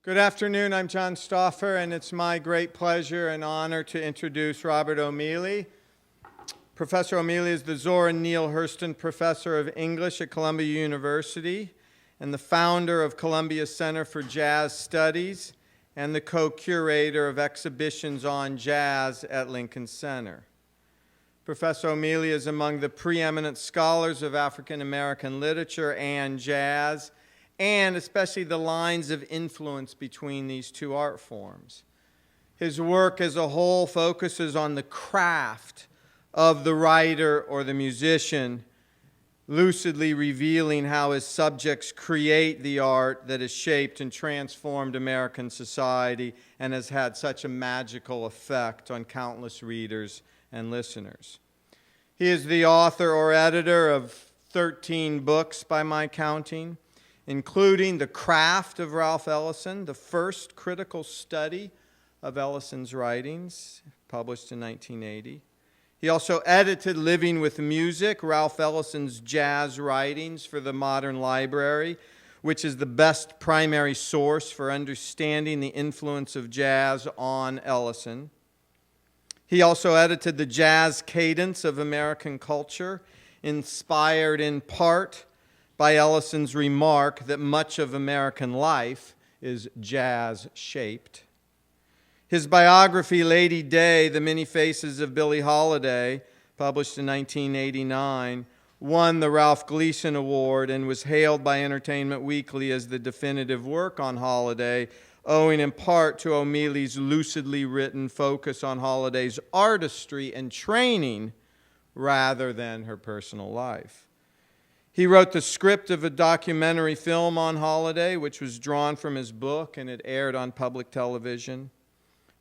Good afternoon, I'm John Stauffer, and it's my great pleasure and honor to introduce Robert O'Meally. Professor O'Meally is the Zora and Neale Hurston Professor of English at Columbia University and the founder of Columbia's Center for Jazz Studies and the co-curator of exhibitions on jazz at Lincoln Center. Professor O'Meally is among the preeminent scholars of African American literature and jazz, and especially the lines of influence between these two art forms. His work as a whole focuses on the craft of the writer or the musician, lucidly revealing how his subjects create the art that has shaped and transformed American society and has had such a magical effect on countless readers and listeners. He is the author or editor of 13 books by my counting, including The Craft of Ralph Ellison, the first critical study of Ellison's writings, published in 1980. He also edited Living with Music, Ralph Ellison's jazz writings for the Modern Library, which is the best primary source for understanding the influence of jazz on Ellison. He also edited The Jazz Cadence of American Culture, inspired in part by Ellison's remark that much of American life is jazz-shaped. His biography, Lady Day, The Many Faces of Billie Holiday, published in 1989, won the Ralph Gleason Award and was hailed by Entertainment Weekly as the definitive work on Holiday, owing in part to O'Mealy's lucidly written focus on Holiday's artistry and training rather than her personal life. He wrote the script of a documentary film on Holiday, which was drawn from his book, and it aired on public television.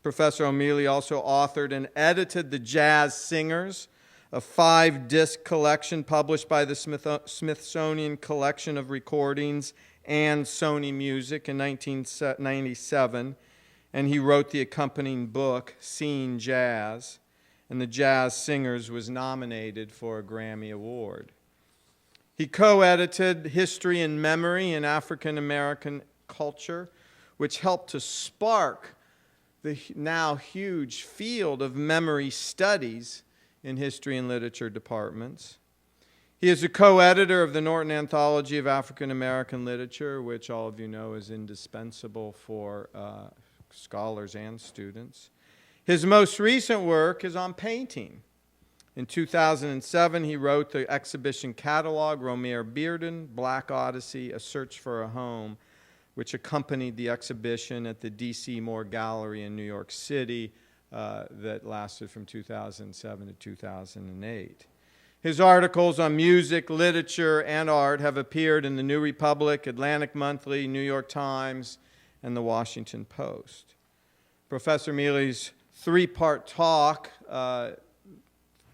Professor O'Meally also authored and edited The Jazz Singers, a 5-disc collection published by the Smithsonian Collection of Recordings and Sony Music in 1997, and he wrote the accompanying book, Seeing Jazz, and The Jazz Singers was nominated for a Grammy Award. He co-edited History and Memory in African American Culture, which helped to spark the now huge field of memory studies in history and literature departments. He is a co-editor of the Norton Anthology of African American Literature, which all of you know is indispensable for scholars and students. His most recent work is on painting. In 2007, he wrote the exhibition catalog, Romare, Bearden, Black Odyssey, A Search for a Home, which accompanied the exhibition at the D.C. Moore Gallery in New York City that lasted from 2007 to 2008. His articles on music, literature, and art have appeared in the New Republic, Atlantic Monthly, New York Times, and the Washington Post. Professor O'Mealy's 3-part talk,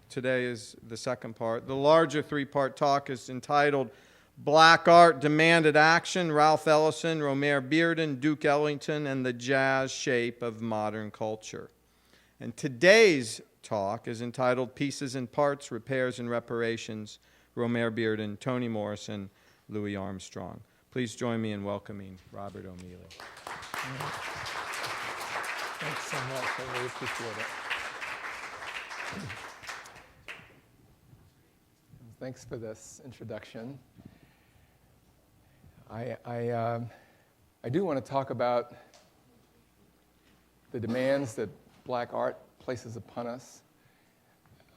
today is the second part. The larger 3-part talk is entitled Black Art Demanded Action, Ralph Ellison, Romare Bearden, Duke Ellington, and the Jazz Shape of Modern Culture. And today's talk is entitled Pieces and Parts, Repairs and Reparations, Romare Bearden, Toni Morrison, Louis Armstrong. Please join me in welcoming Robert O'Meally. Thanks so much. I really appreciate it. Thanks for this introduction. I do want to talk about the demands that black art places upon us.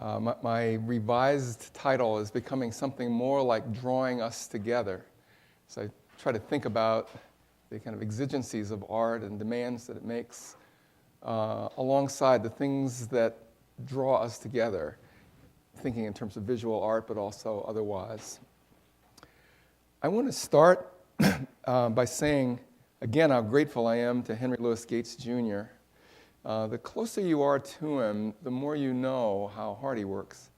My revised title is becoming something more like Drawing Us Together. So I try to think about the kind of exigencies of art and demands that it makes alongside the things that draw us together, thinking in terms of visual art, but also otherwise. I want to start by saying, again, how grateful I am to Henry Louis Gates, Jr. The closer you are to him, the more you know how hard he works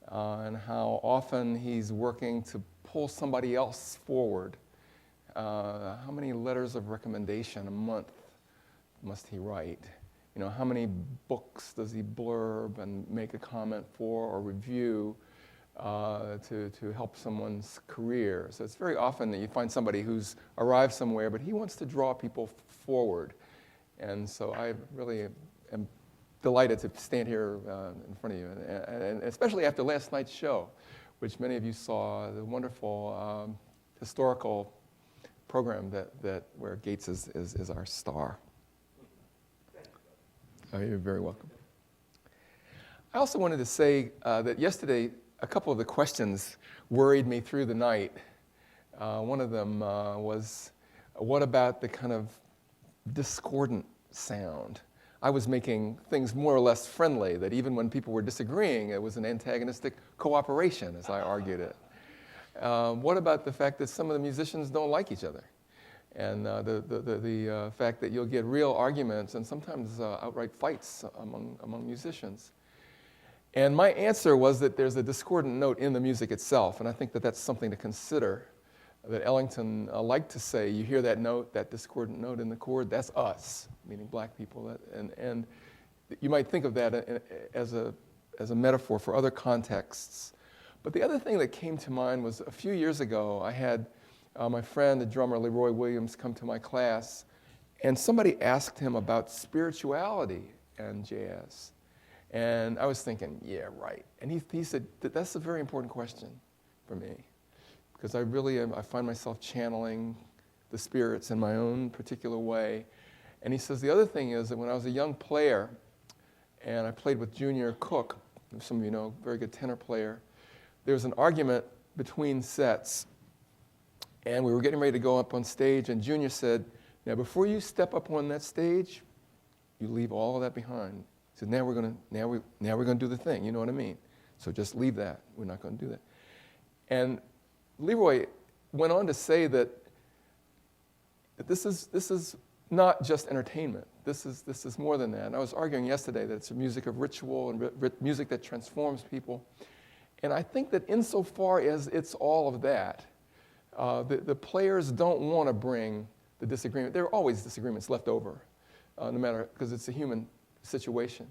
and how often he's working to pull somebody else forward. How many letters of recommendation a month must he write? You know, how many books does he blurb and make a comment for or review to help someone's career. So it's very often that you find somebody who's arrived somewhere, but he wants to draw people forward. And so I really am delighted to stand here in front of you, and especially after last night's show, which many of you saw, the wonderful historical program where Gates is our star. Oh, you're very welcome. I also wanted to say that yesterday, a couple of the questions worried me through the night. One of them was, what about the kind of discordant sound? I was making things more or less friendly, that even when people were disagreeing, it was an antagonistic cooperation, as I argued it. What about the fact that some of the musicians don't like each other? And the fact that you'll get real arguments and sometimes outright fights among musicians. And my answer was that there's a discordant note in the music itself, and I think that that's something to consider. That Ellington liked to say, you hear that note, that discordant note in the chord, that's us, meaning black people. And you might think of that as a metaphor for other contexts. But the other thing that came to mind was a few years ago, I had my friend, the drummer Leroy Williams, come to my class, and somebody asked him about spirituality and jazz. And I was thinking, yeah, right. And he said, that's a very important question for me, because I find myself channeling the spirits in my own particular way. And he says, the other thing is that when I was a young player, and I played with Junior Cook, some of you know, very good tenor player, there was an argument between sets, and we were getting ready to go up on stage, and Junior said, now before you step up on that stage, you leave all of that behind. He said, now we're going to do the thing, you know what I mean? So just leave that. We're not going to do that. And Leroy went on to say that this is not just entertainment. This is more than that. And I was arguing yesterday that it's a music of ritual and music that transforms people. And I think that insofar as it's all of that, the players don't want to bring the disagreement. There are always disagreements left over, no matter, because it's a human situation.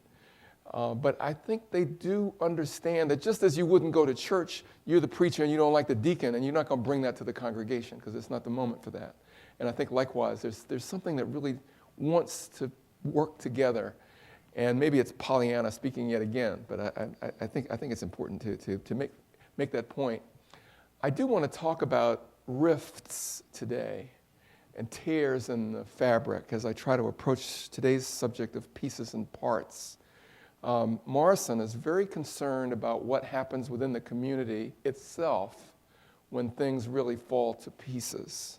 But I think they do understand that just as you wouldn't go to church, you're the preacher and you don't like the deacon, and you're not going to bring that to the congregation because it's not the moment for that. And I think likewise, there's something that really wants to work together. And maybe it's Pollyanna speaking yet again, but I think it's important to make that point. I do want to talk about rifts today and tears in the fabric as I try to approach today's subject of pieces and parts. Morrison is very concerned about what happens within the community itself when things really fall to pieces.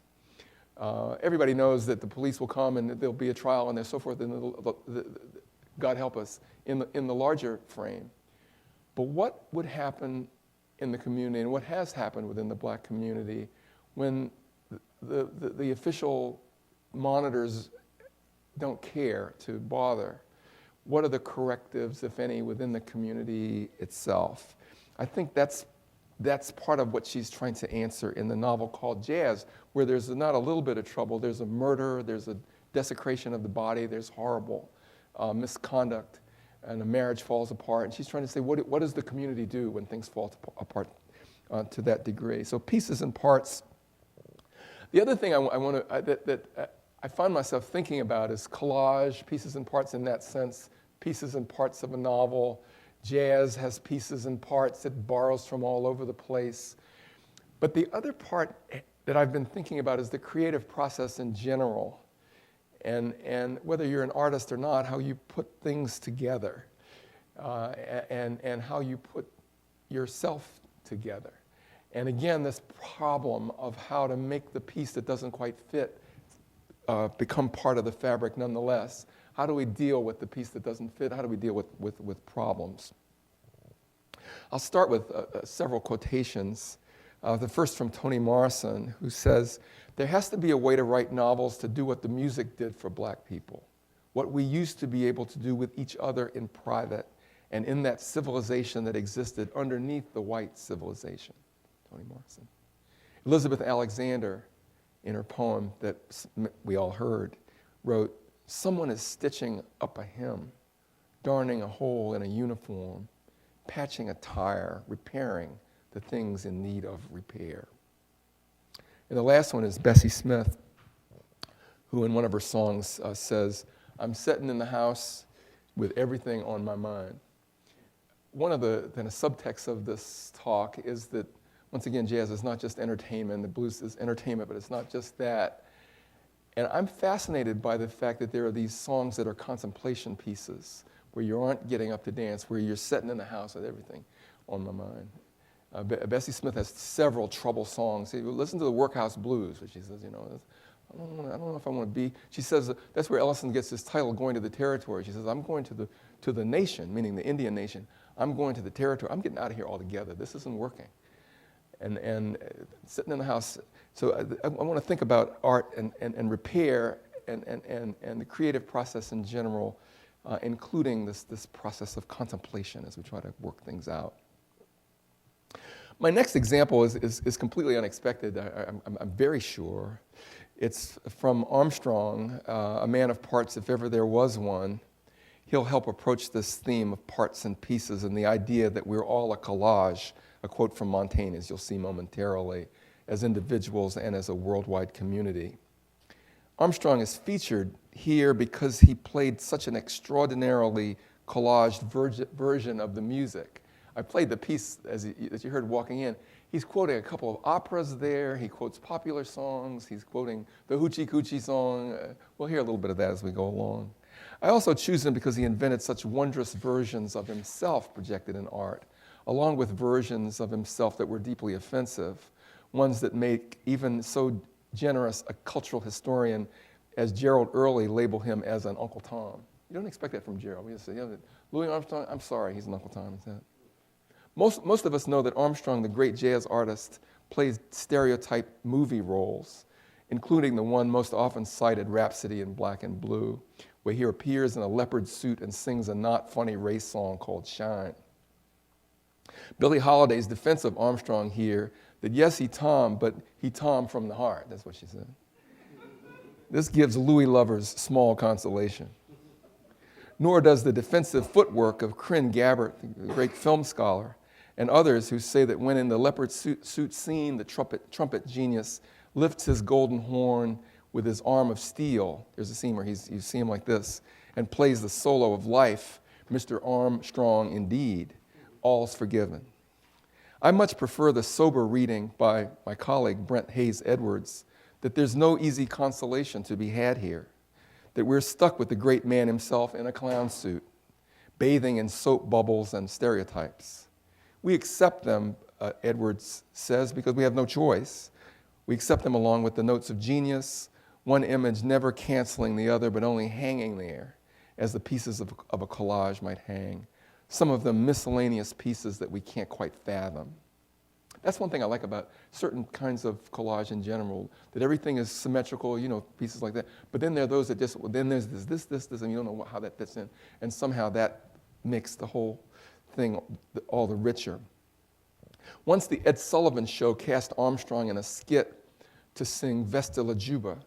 Everybody knows that the police will come and there'll be a trial and so forth, and God help us, in the larger frame. But what would happen in the community, and what has happened within the black community, when the official monitors don't care to bother? What are the correctives, if any, within the community itself? I think that's part of what she's trying to answer in the novel called Jazz, where there's not a little bit of trouble, there's a murder, there's a desecration of the body, there's horrible misconduct, and a marriage falls apart. And she's trying to say, what does the community do when things fall apart to that degree? So pieces and parts. The other thing I find myself thinking about is collage, pieces and parts in that sense, pieces and parts of a novel. Jazz has pieces and parts, it borrows from all over the place. But the other part that I've been thinking about is the creative process in general. And whether you're an artist or not, how you put things together, and how you put yourself together. And again, this problem of how to make the piece that doesn't quite fit become part of the fabric nonetheless. How do we deal with the piece that doesn't fit? How do we deal with problems? I'll start with several quotations. The first from Toni Morrison, who says, there has to be a way to write novels to do what the music did for black people, what we used to be able to do with each other in private and in that civilization that existed underneath the white civilization. Toni Morrison. Elizabeth Alexander, in her poem that we all heard, wrote, someone is stitching up a hem, darning a hole in a uniform, patching a tire, repairing the things in need of repair. And the last one is Bessie Smith, who in one of her songs says, "I'm sitting in the house with everything on my mind." One of the kind of subtexts of this talk is that, once again, jazz is not just entertainment. The blues is entertainment, but it's not just that. And I'm fascinated by the fact that there are these songs that are contemplation pieces, where you aren't getting up to dance, where you're sitting in the house with everything on my mind. Bessie Smith has several trouble songs. Listen to the Workhouse Blues, which she says, I don't know if I want to be. She says that's where Ellison gets his title, Going to the Territory. She says, I'm going to the nation, meaning the Indian nation. I'm going to the territory. I'm getting out of here altogether. This isn't working. And sitting in the house. So I want to think about art and repair and the creative process in general, including this process of contemplation as we try to work things out. My next example is completely unexpected, I'm very sure. It's from Armstrong, a man of parts if ever there was one. He'll help approach this theme of parts and pieces and the idea that we're all a collage, a quote from Montaigne, as you'll see momentarily, as individuals and as a worldwide community. Armstrong is featured here because he played such an extraordinarily collaged version of the music. I played the piece as you heard walking in. He's quoting a couple of operas there. He quotes popular songs. He's quoting the Hoochie Coochie song. We'll hear a little bit of that as we go along. I also choose him because he invented such wondrous versions of himself projected in art, along with versions of himself that were deeply offensive, ones that make even so generous a cultural historian as Gerald Early label him as an Uncle Tom. You don't expect that from Gerald. We just say, Louis Armstrong, I'm sorry, he's an Uncle Tom. Is that? Most of us know that Armstrong, the great jazz artist, plays stereotype movie roles, including the one most often cited, Rhapsody in Black and Blue, where he appears in a leopard suit and sings a not funny race song called Shine. Billie Holiday's defense of Armstrong here, that yes, he Tom, but he Tom from the heart. That's what she said. This gives Louis lovers small consolation. Nor does the defensive footwork of Corinne Gabbert, the great film scholar, and others who say that when in the leopard suit scene, the trumpet genius lifts his golden horn with his arm of steel. There's a scene where you see him like this, and plays the solo of life, Mr. Armstrong indeed, all's forgiven. I much prefer the sober reading by my colleague Brent Hayes Edwards, that there's no easy consolation to be had here, that we're stuck with the great man himself in a clown suit, bathing in soap bubbles and stereotypes. We accept them, Edwards says, because we have no choice. We accept them along with the notes of genius, one image never canceling the other, but only hanging there, as the pieces of a collage might hang. Some of them miscellaneous pieces that we can't quite fathom. That's one thing I like about certain kinds of collage in general, that everything is symmetrical, pieces like that. But then there are those that just, then there's this, and you don't know how that fits in. And somehow that makes the whole thing all the richer. Once the Ed Sullivan Show cast Armstrong in a skit to sing Vesta la Juba,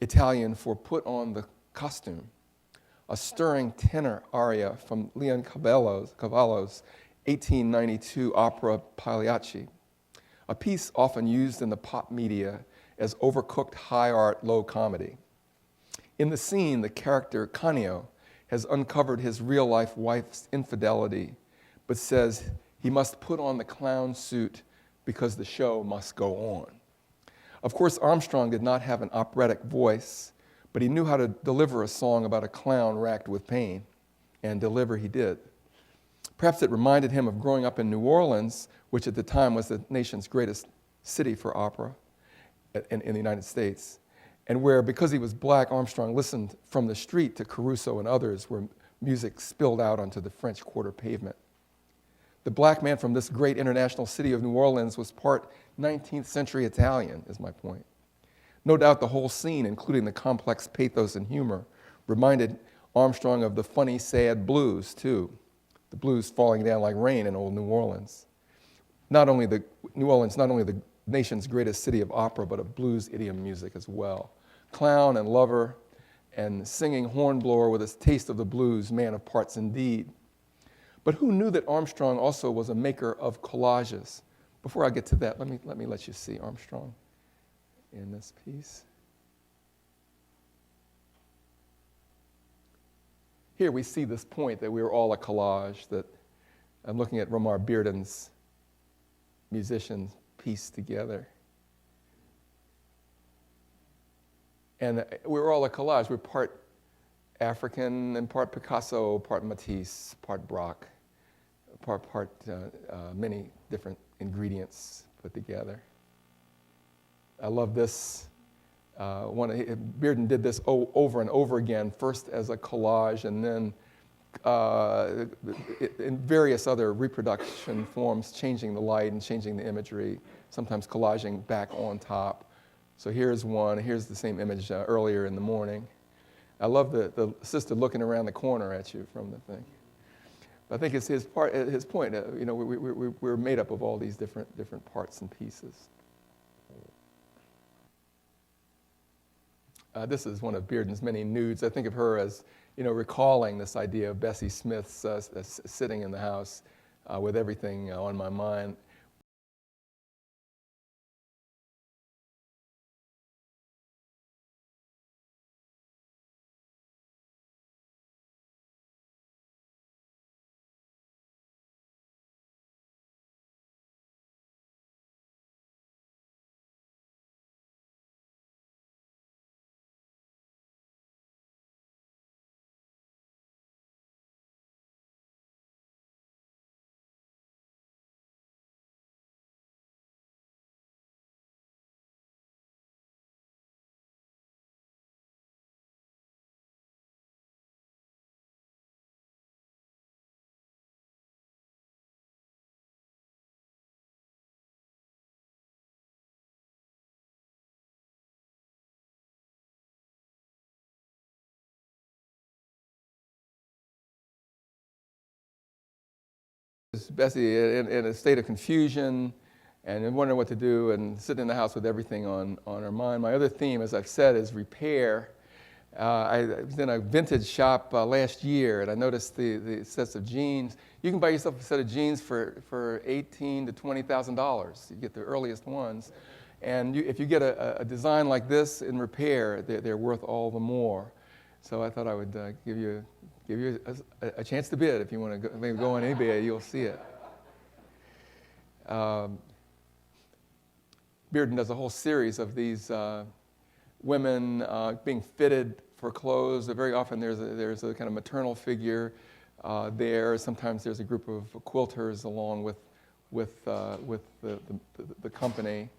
Italian for put on the costume, a stirring tenor aria from Leon Cavallo's 1892 opera Pagliacci, a piece often used in the pop media as overcooked high art low comedy. In the scene, the character Canio has uncovered his real-life wife's infidelity, but says he must put on the clown suit because the show must go on. Of course, Armstrong did not have an operatic voice, but he knew how to deliver a song about a clown racked with pain, and deliver he did. Perhaps it reminded him of growing up in New Orleans, which at the time was the nation's greatest city for opera in the United States, and where, because he was black, Armstrong listened from the street to Caruso and others, where music spilled out onto the French Quarter pavement. The black man from this great international city of New Orleans was part 19th century Italian, is my point. No doubt the whole scene, including the complex pathos and humor, reminded Armstrong of the funny, sad blues, too. The blues falling down like rain in old New Orleans. New Orleans, not only the nation's greatest city of opera, but of blues idiom music as well. Clown and lover and singing hornblower with a taste of the blues, man of parts indeed. But who knew that Armstrong also was a maker of collages, before I get to that, let me let you see Armstrong in this piece. Here we see this point that we were all a collage, that I'm looking at Romare Bearden's musicians pieced together. And we were all a collage. We're part African and part Picasso, part Matisse, part Braque, part many different ingredients put together. I love this. Bearden did this over and over again, first as a collage and then in various other reproduction forms, changing the light and changing the imagery, sometimes collaging back on top. So here's one. Here's the same image earlier in the morning. I love the sister looking around the corner at you from the thing. But I think it's his point. We're made up of all these different parts and pieces. This is one of Bearden's many nudes. I think of her as, recalling this idea of Bessie Smith's sitting in the house with everything on my mind. Bessie in a state of confusion and wondering what to do and sitting in the house with everything on her mind. My other theme, as I've said, is repair. I was in a vintage shop last year and I noticed the sets of jeans. You can buy yourself a set of jeans for $18,000 to $20,000. You get the earliest ones. And if you get a design like this in repair, they're worth all the more. So I thought I would give you a chance to bid. If you want to maybe go on eBay, you'll see it. Bearden does a whole series of these women being fitted for clothes. Very often there's a kind of maternal figure there. Sometimes there's a group of quilters along with the company.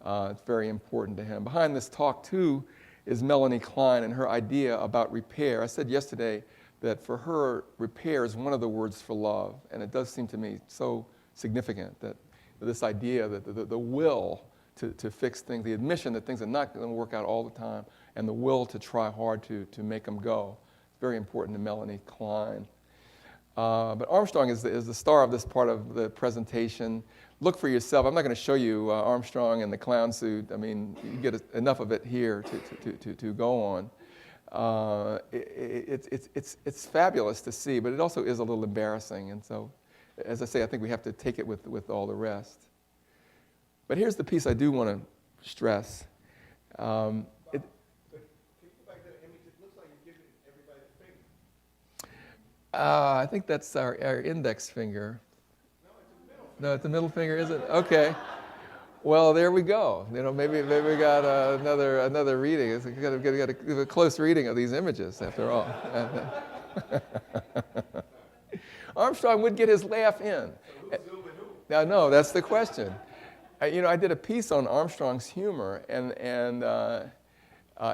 It's very important to him. Behind this talk, too, is Melanie Klein and her idea about repair. I said yesterday that for her, repair is one of the words for love, and it does seem to me so significant that this idea that the will to fix things, the admission that things are not going to work out all the time, and the will to try hard to make them go. It's very important to Melanie Klein. But Armstrong is the star of this part of the presentation. Look for yourself. I'm not going to show you Armstrong in the clown suit. I mean, you get enough of it here to go on. It's fabulous to see, but it also is a little embarrassing. And so, as I say, I think we have to take it with all the rest. But here's the piece I do want to stress. I think that's our index finger. No, it's the middle finger, is it? Okay. Well, there we go. Maybe we got another reading. It's got to give a close reading of these images, after all. Armstrong would get his laugh in. Now, no, that's the question. I did a piece on Armstrong's humor, and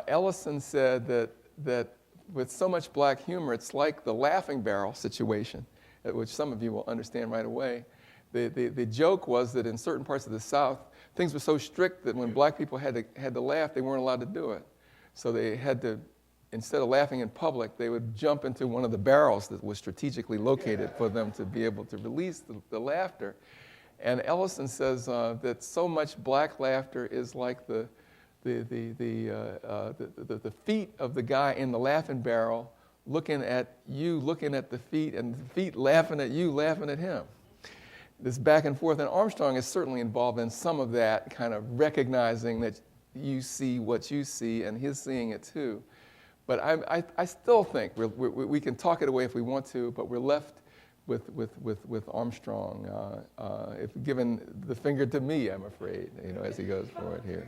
Ellison said that with so much black humor, it's like the laughing barrel situation, which some of you will understand right away. The joke was that in certain parts of the South, things were so strict that when black people had to laugh, they weren't allowed to do it. So they had to, instead of laughing in public, they would jump into one of the barrels that was strategically located for them to be able to release the laughter. And Ellison says that so much black laughter is like the feet of the guy in the laughing barrel looking at you, looking at the feet, and the feet laughing at you, laughing at him. this back and forth, and Armstrong is certainly involved in some of that, kind of recognizing that you see what you see, and he's seeing it too. But I still think we can talk it away if we want to, but we're left with Armstrong, if given the finger to me, I'm afraid, as he goes forward here.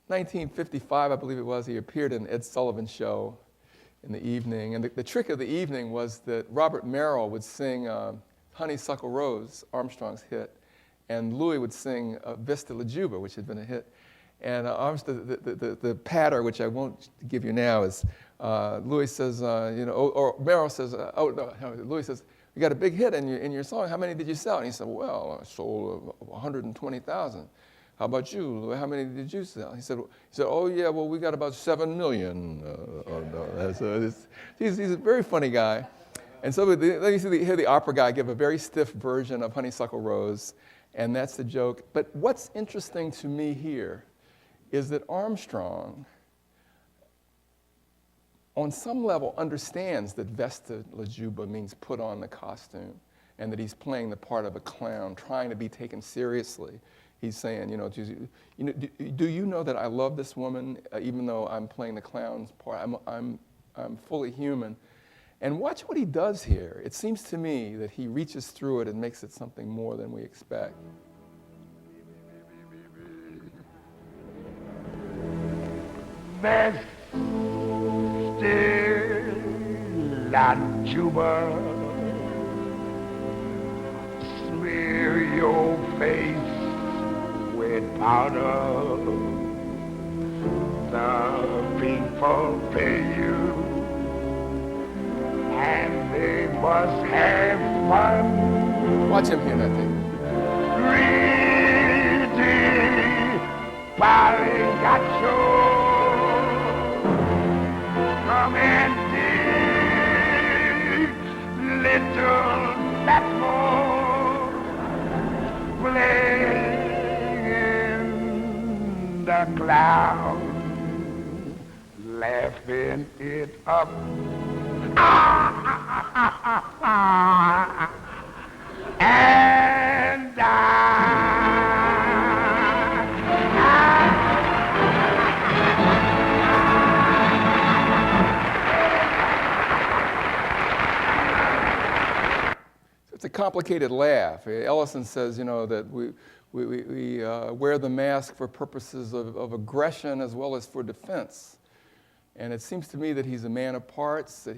1955, I believe it was, he appeared in Ed Sullivan's show in the evening. And the trick of the evening was that Robert Merrill would sing Honeysuckle Rose, Armstrong's hit, and Louis would sing Vista La Juba, which had been a hit. And the patter, which I won't give you now, is Louis says, or Merrill says, Louis says, you got a big hit in your song. How many did you sell? And he said, well, I sold 120,000. How about you? How many did you sell? He said, oh yeah, well we got about 7 million. He's a very funny guy. And so let me hear the opera guy give a very stiff version of Honeysuckle Rose, and that's the joke. But what's interesting to me here is that Armstrong, on some level, understands that Vesta La Juba means put on the costume, and that he's playing the part of a clown, trying to be taken seriously. He's saying, do you know that I love this woman, even though I'm playing the clown's part? I'm fully human. And watch what he does here. It seems to me that he reaches through it and makes it something more than we expect. Vesta La Juba, smear your face with powder. The people pay you, and they must have fun. Watch him here, that thing. Ready, Parigacho. Come and dig, little Batmore, playing the clown, laughing it up. And It's a complicated laugh. Ellison says, that we wear the mask for purposes of aggression as well as for defense. And it seems to me that he's a man of parts, that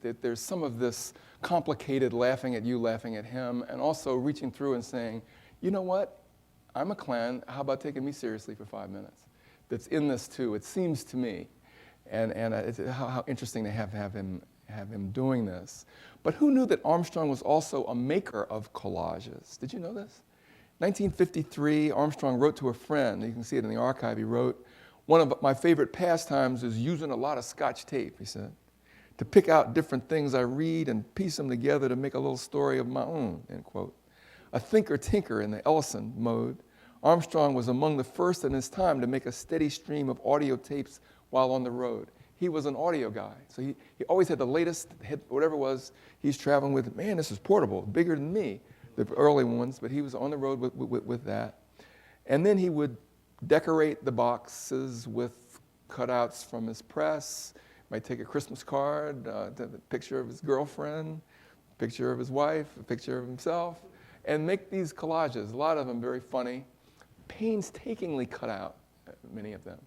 that there's some of this complicated laughing at you, laughing at him, and also reaching through and saying, you know what? I'm a clown. How about taking me seriously for 5 minutes? That's in this too, it seems to me. And it's how interesting to have him doing this. But who knew that Armstrong was also a maker of collages? Did you know this? 1953, Armstrong wrote to a friend. You can see it in the archive. He wrote, one of my favorite pastimes is using a lot of Scotch tape, he said, to pick out different things I read and piece them together to make a little story of my own, end quote. A thinker-tinker in the Ellison mode, Armstrong was among the first in his time to make a steady stream of audio tapes while on the road. He was an audio guy, so he always had the latest, whatever it was he's traveling with. Man, this is portable, bigger than me, the early ones, but he was on the road with that. And then he would decorate the boxes with cutouts from his press, might take a Christmas card, a picture of his girlfriend, a picture of his wife, a picture of himself, and make these collages, a lot of them very funny, painstakingly cut out, many of them.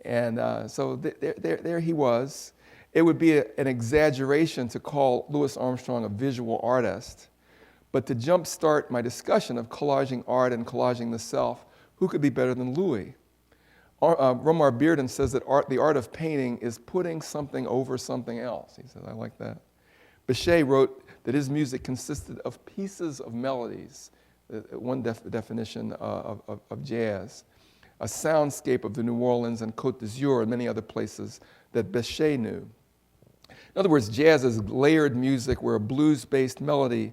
And so there he was. It would be an exaggeration to call Louis Armstrong a visual artist, but to jumpstart my discussion of collaging art and collaging the self, who could be better than Louis? Romare Bearden says that the art of painting is putting something over something else. He says, I like that. Bechet wrote that his music consisted of pieces of melodies, one definition of jazz, a soundscape of the New Orleans and Côte d'Azur and many other places that Bechet knew. In other words, jazz is layered music where a blues-based melody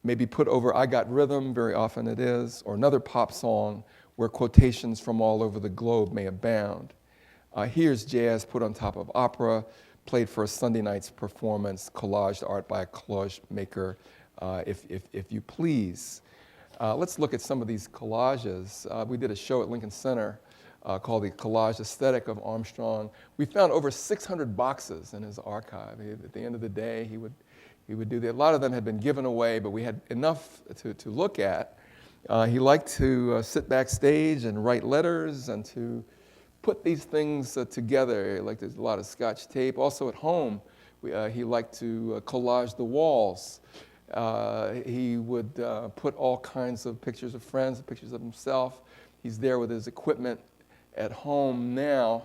may be put over I Got Rhythm, very often it is, or another pop song where quotations from all over the globe may abound. Here's jazz put on top of opera, played for a Sunday night's performance, collaged art by a collage maker, if you please. Let's look at some of these collages. We did a show at Lincoln Center called The Collage Aesthetic of Armstrong. We found over 600 boxes in his archive. At the end of the day, he would do that. A lot of them had been given away, but we had enough to look at. He liked to sit backstage and write letters and to put these things together. He liked a lot of Scotch tape. Also at home, he liked to collage the walls. He would put all kinds of pictures of friends, pictures of himself. He's there with his equipment at home now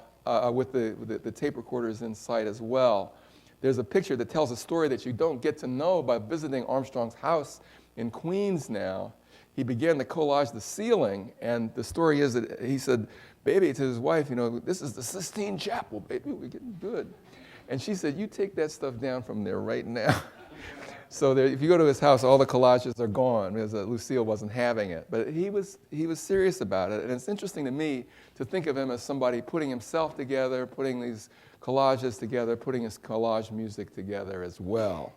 with the tape recorders in sight as well. There's a picture that tells a story that you don't get to know by visiting Armstrong's house in Queens now. He began to collage the ceiling, and the story is that he said, baby, to his wife, this is the Sistine Chapel, baby, we're getting good. And she said, you take that stuff down from there right now. So there, if you go to his house, all the collages are gone because Lucille wasn't having it. But he was serious about it. And it's interesting to me to think of him as somebody putting himself together, putting these collages together, putting his collage music together as well.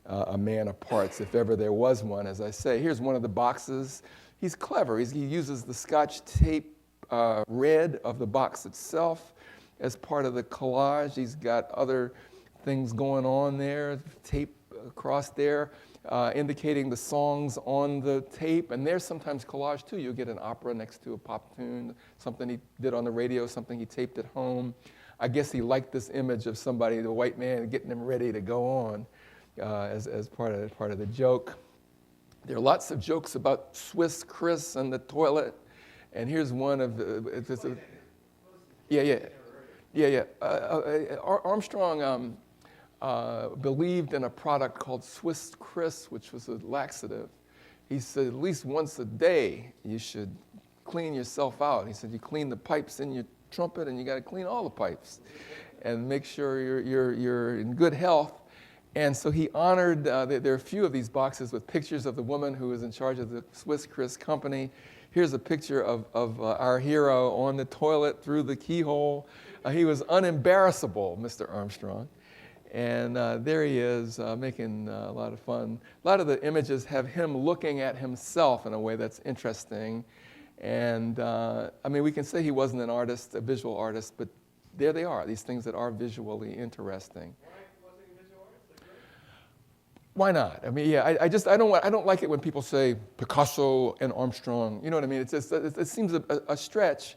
A man of parts, if ever there was one, as I say. Here's one of the boxes. He's clever. He uses the Scotch tape red of the box itself as part of the collage. He's got other things going on there, tape across there, indicating the songs on the tape. And there's sometimes collage too. You'll get an opera next to a pop tune, something he did on the radio, something he taped at home. I guess he liked this image of somebody, the white man, getting him ready to go on as part of the joke. There are lots of jokes about Swiss Chris and the toilet. And here's one of the, Armstrong believed in a product called Swiss Chris, which was a laxative. He said at least once a day you should clean yourself out. He said you clean the pipes in your trumpet and you got to clean all the pipes and make sure you're in good health. And so he honored, there are a few of these boxes with pictures of the woman who was in charge of the Swiss Chris company. Here's a picture of our hero on the toilet through the keyhole. He was unembarrassable, Mr. Armstrong. And there he is making a lot of fun. A lot of the images have him looking at himself in a way that's interesting. And I mean, we can say he wasn't an artist, a visual artist, but there they are, these things that are visually interesting. Why not? I mean, yeah, I don't like it when people say Picasso and Armstrong. You know what I mean? It seems a stretch,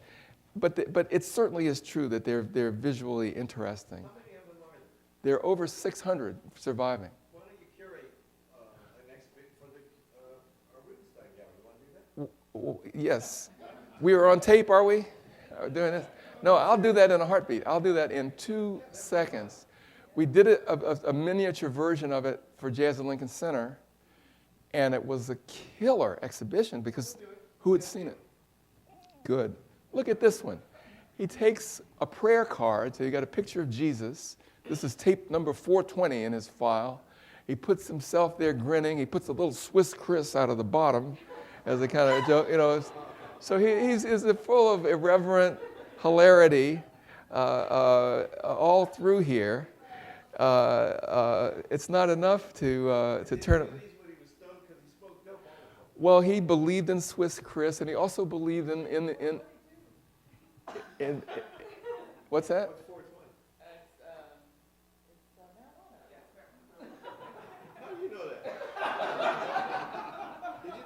but it certainly is true that they're visually interesting. How many of them are there? There are over 600 surviving. Why don't you curate an exhibit for the Rubenstein Gallery? You want to do that? Yes. We are on tape, are we? Are we doing this? No, I'll do that in a heartbeat. I'll do that in 2 seconds. We did a miniature version of it for Jazz at Lincoln Center, and it was a killer exhibition because who had seen it? Good. Look at this one. He takes a prayer card, so you got a picture of Jesus. This is tape number 420 in his file. He puts himself there grinning. He puts a little Swiss Chris out of the bottom as a kind of joke, So he's full of irreverent hilarity all through here. It's not enough to turn. Well, he believed in Swiss Chris, and he also believed in what's that?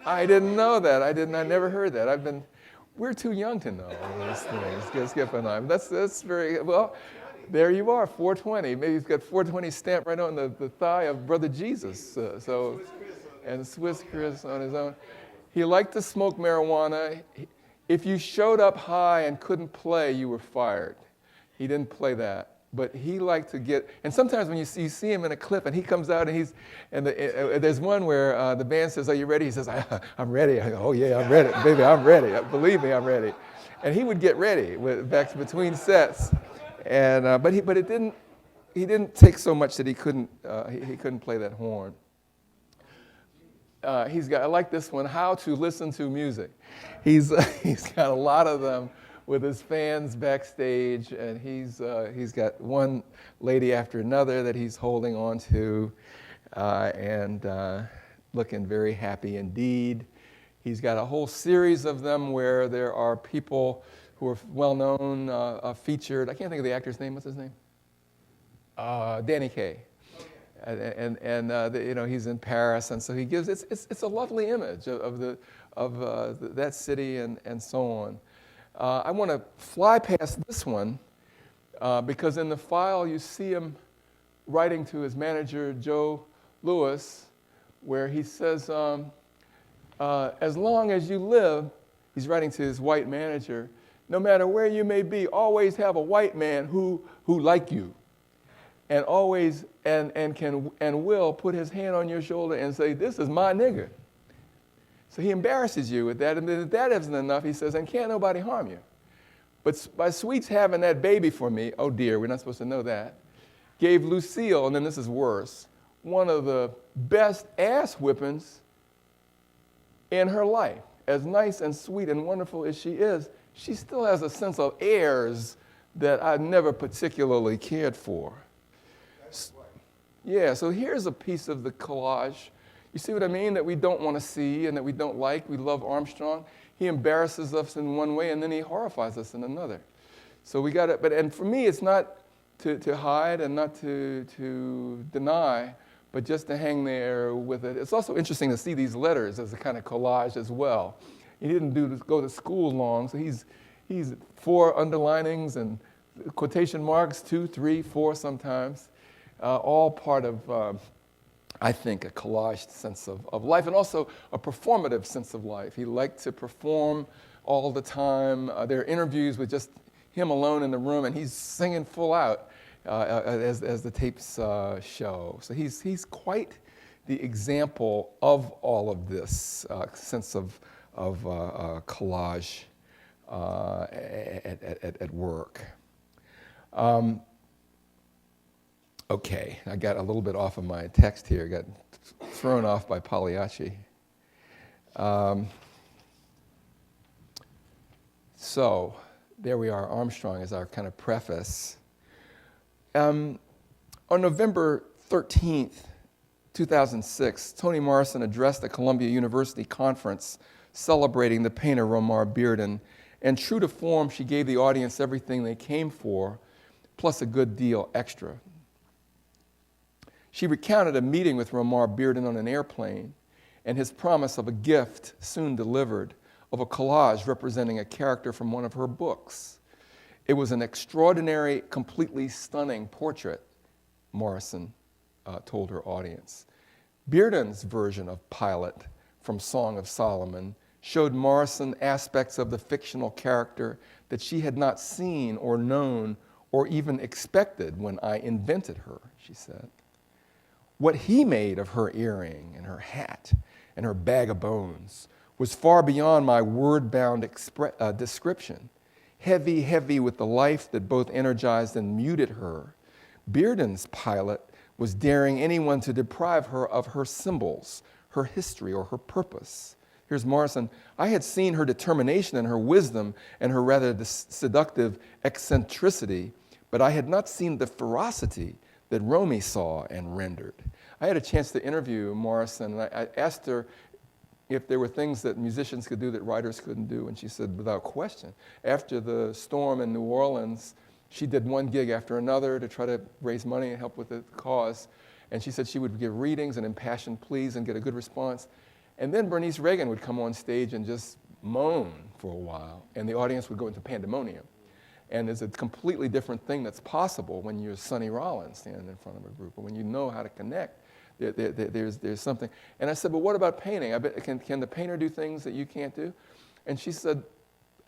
I didn't know that. I never heard that. We're too young to know these things, Skip and I. That's very, well, there you are, 420. Maybe he's got 420 stamped right on the thigh of Brother Jesus. And Swiss Chris on his own. He liked to smoke marijuana. If you showed up high and couldn't play, you were fired. He didn't play that. But he liked to get, and sometimes when you see him in a clip and he comes out and there's one where the band says, "Are you ready?" He says, "I'm ready." I go, "Oh yeah, I'm ready, baby, I'm ready. Believe me, I'm ready." And he would get ready back between sets, and he didn't take so much that he couldn't play that horn. I like this one, How to Listen to Music. He's got a lot of them with his fans backstage, and he's got one lady after another that he's holding on to, and looking very happy indeed. He's got a whole series of them where there are people who are well-known, featured. I can't think of the actor's name. What's his name? Danny Kaye. He's in Paris, and so he gives. It's a lovely image of that city and so on. I want to fly past this one because in the file you see him writing to his manager Joe Louis, where he says, "As long as you live," he's writing to his white manager, "no matter where you may be, always have a white man who like you." And always and will put his hand on your shoulder and say, "This is my nigger." So he embarrasses you with that, and then if that isn't enough, he says, "And can't nobody harm you. But by Sweets having that baby for me," oh dear, we're not supposed to know that, "gave Lucille," and then this is worse, "one of the best ass whippings in her life. As nice and sweet and wonderful as she is, she still has a sense of airs that I never particularly cared for." Yeah, so here's a piece of the collage. You see what I mean? That we don't want to see and that we don't like. We love Armstrong. He embarrasses us in one way and then he horrifies us in another. So we got it. And for me, it's not to hide and not to deny, but just to hang there with it. It's also interesting to see these letters as a kind of collage as well. He didn't go to school long, so he's 4 underlinings and quotation marks, 2, 3, 4 sometimes. All part of, I think, a collaged sense of life and also a performative sense of life. He liked to perform all the time. There are interviews with just him alone in the room, and he's singing full out as the tapes show. So he's quite the example of all of this sense of collage at work. Okay, I got a little bit off of my text here, got thrown off by Pagliacci. So there we are, Armstrong as our kind of preface. On November 13th, 2006, Toni Morrison addressed the Columbia University conference celebrating the painter Romare Bearden, and true to form, she gave the audience everything they came for, plus a good deal extra. She recounted a meeting with Romare Bearden on an airplane and his promise of a gift soon delivered of a collage representing a character from one of her books. It was an extraordinary, completely stunning portrait, Morrison told her audience. Bearden's version of Pilate from Song of Solomon showed Morrison aspects of the fictional character that she had not seen or known or even expected when I invented her, she said. What he made of her earring and her hat and her bag of bones was far beyond my word-bound description. Heavy, heavy with the life that both energized and muted her. Bearden's Pilate was daring anyone to deprive her of her symbols, her history, or her purpose. Here's Morrison. I had seen her determination and her wisdom and her rather seductive eccentricity, but I had not seen the ferocity that Romy saw and rendered. I had a chance to interview Morrison, and I asked her if there were things that musicians could do that writers couldn't do, and she said, without question. After the storm in New Orleans, she did one gig after another to try to raise money and help with the cause, and she said she would give readings and impassioned pleas and get a good response, and then Bernice Reagan would come on stage and just moan for a while, and the audience would go into pandemonium. And it's a completely different thing that's possible when you're Sonny Rollins standing in front of a group, or when you know how to connect. There's something. And I said, but what about painting? Can the painter do things that you can't do? And she said,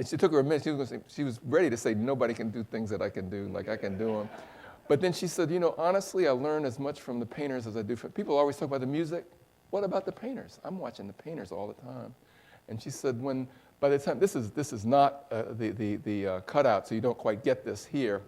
and she took her a minute. She was ready to say, nobody can do things that I can do, like I can do them. But then she said, honestly, I learn as much from the painters as I do from people. Always talk about the music. What about the painters? I'm watching the painters all the time. And she said, by the time, this is not the cutout, so you don't quite get this here.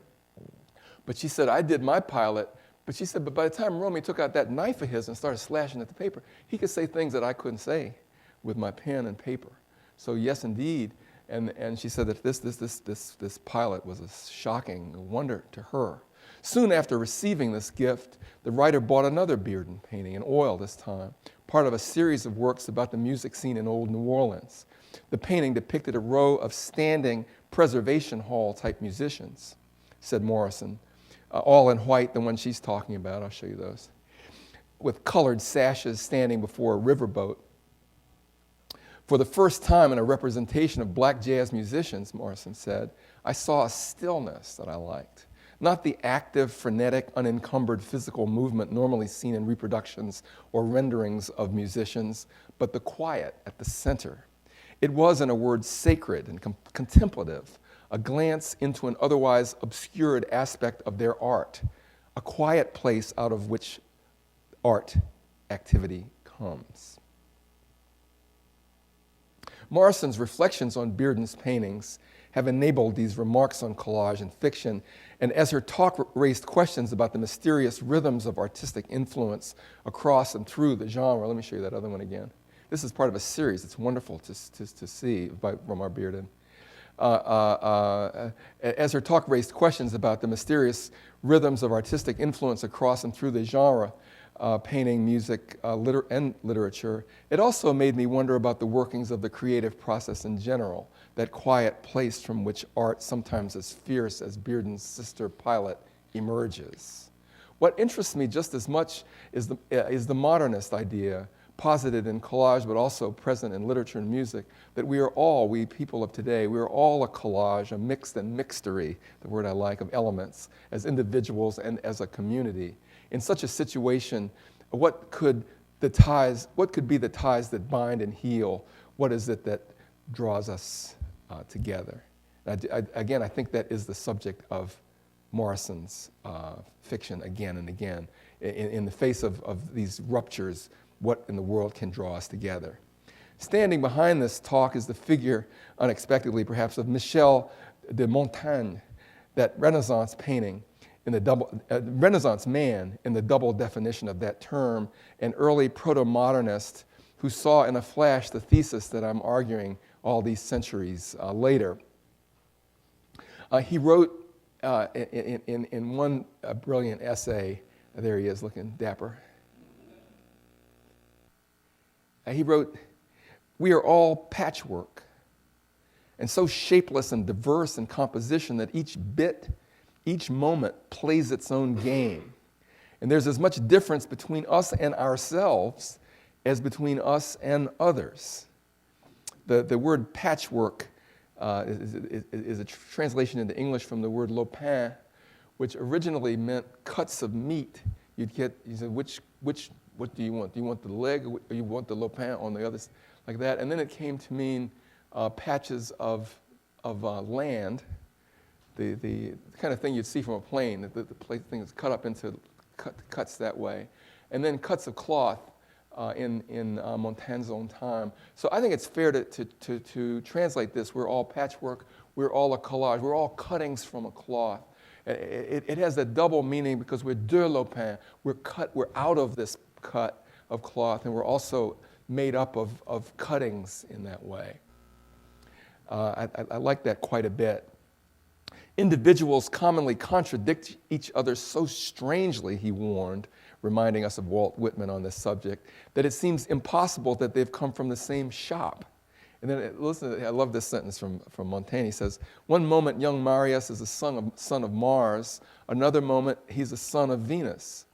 But she said, I did my pilot, but she said, but by the time Romy took out that knife of his and started slashing at the paper, he could say things that I couldn't say with my pen and paper. So yes, indeed, And she said that this pilot was a shocking wonder to her. Soon after receiving this gift, the writer bought another Bearden painting, in oil this time, part of a series of works about the music scene in old New Orleans. The painting depicted a row of standing preservation hall type musicians, said Morrison, all in white, the one she's talking about. I'll show you those. With colored sashes standing before a riverboat. For the first time in a representation of black jazz musicians, Morrison said, I saw a stillness that I liked. Not the active, frenetic, unencumbered physical movement normally seen in reproductions or renderings of musicians, but the quiet at the center. It was, in a word, sacred and contemplative, a glance into an otherwise obscured aspect of their art, a quiet place out of which art activity comes. Morrison's reflections on Bearden's paintings have enabled these remarks on collage and fiction, and as her talk raised questions about the mysterious rhythms of artistic influence across and through the genre. Let me show you that other one again. This is part of a series. It's wonderful to see by Romare Bearden. As her talk raised questions about the mysterious rhythms of artistic influence across and through the genre, painting, music, and literature, it also made me wonder about the workings of the creative process in general, that quiet place from which art, sometimes as fierce as Bearden's sister pilot, emerges. What interests me just as much is the modernist idea, posited in collage but also present in literature and music, that we people of today, we are all a collage, a mixed and mixtery, the word I like, of elements, as individuals and as a community. In such a situation, what could be the ties that bind and heal? What is it that draws us together? Again, I think that is the subject of Morrison's fiction again and again. In the face of these ruptures, what in the world can draw us together? Standing behind this talk is the figure, unexpectedly perhaps, of Michel de Montaigne, that Renaissance painting, Renaissance man in the double definition of that term, an early proto-modernist who saw in a flash the thesis that I'm arguing all these centuries later. He wrote in one brilliant essay, there he is looking dapper. He wrote, "We are all patchwork, and so shapeless and diverse in composition that each bit, each moment plays its own game. And there's as much difference between us and ourselves as between us and others." The word patchwork is a translation into English from the word lopin, which originally meant cuts of meat. You said, what do you want? Do you want the leg or you want the lopin on the other, like that? And then it came to mean patches of land, the kind of thing you'd see from a plane, the thing that's cut up into cuts that way. And then cuts of cloth in Montaigne's own time. So I think it's fair to translate this. We're all patchwork. We're all a collage. We're all cuttings from a cloth. It has a double meaning because we're de lopin. We're out of this cut of cloth, and we're also made up of cuttings in that way. I like that quite a bit. Individuals commonly contradict each other so strangely, he warned, reminding us of Walt Whitman on this subject, that it seems impossible that they've come from the same shop. And then, listen, I love this sentence from Montaigne. He says, "One moment young Marius is a son of Mars, another moment he's a son of Venus.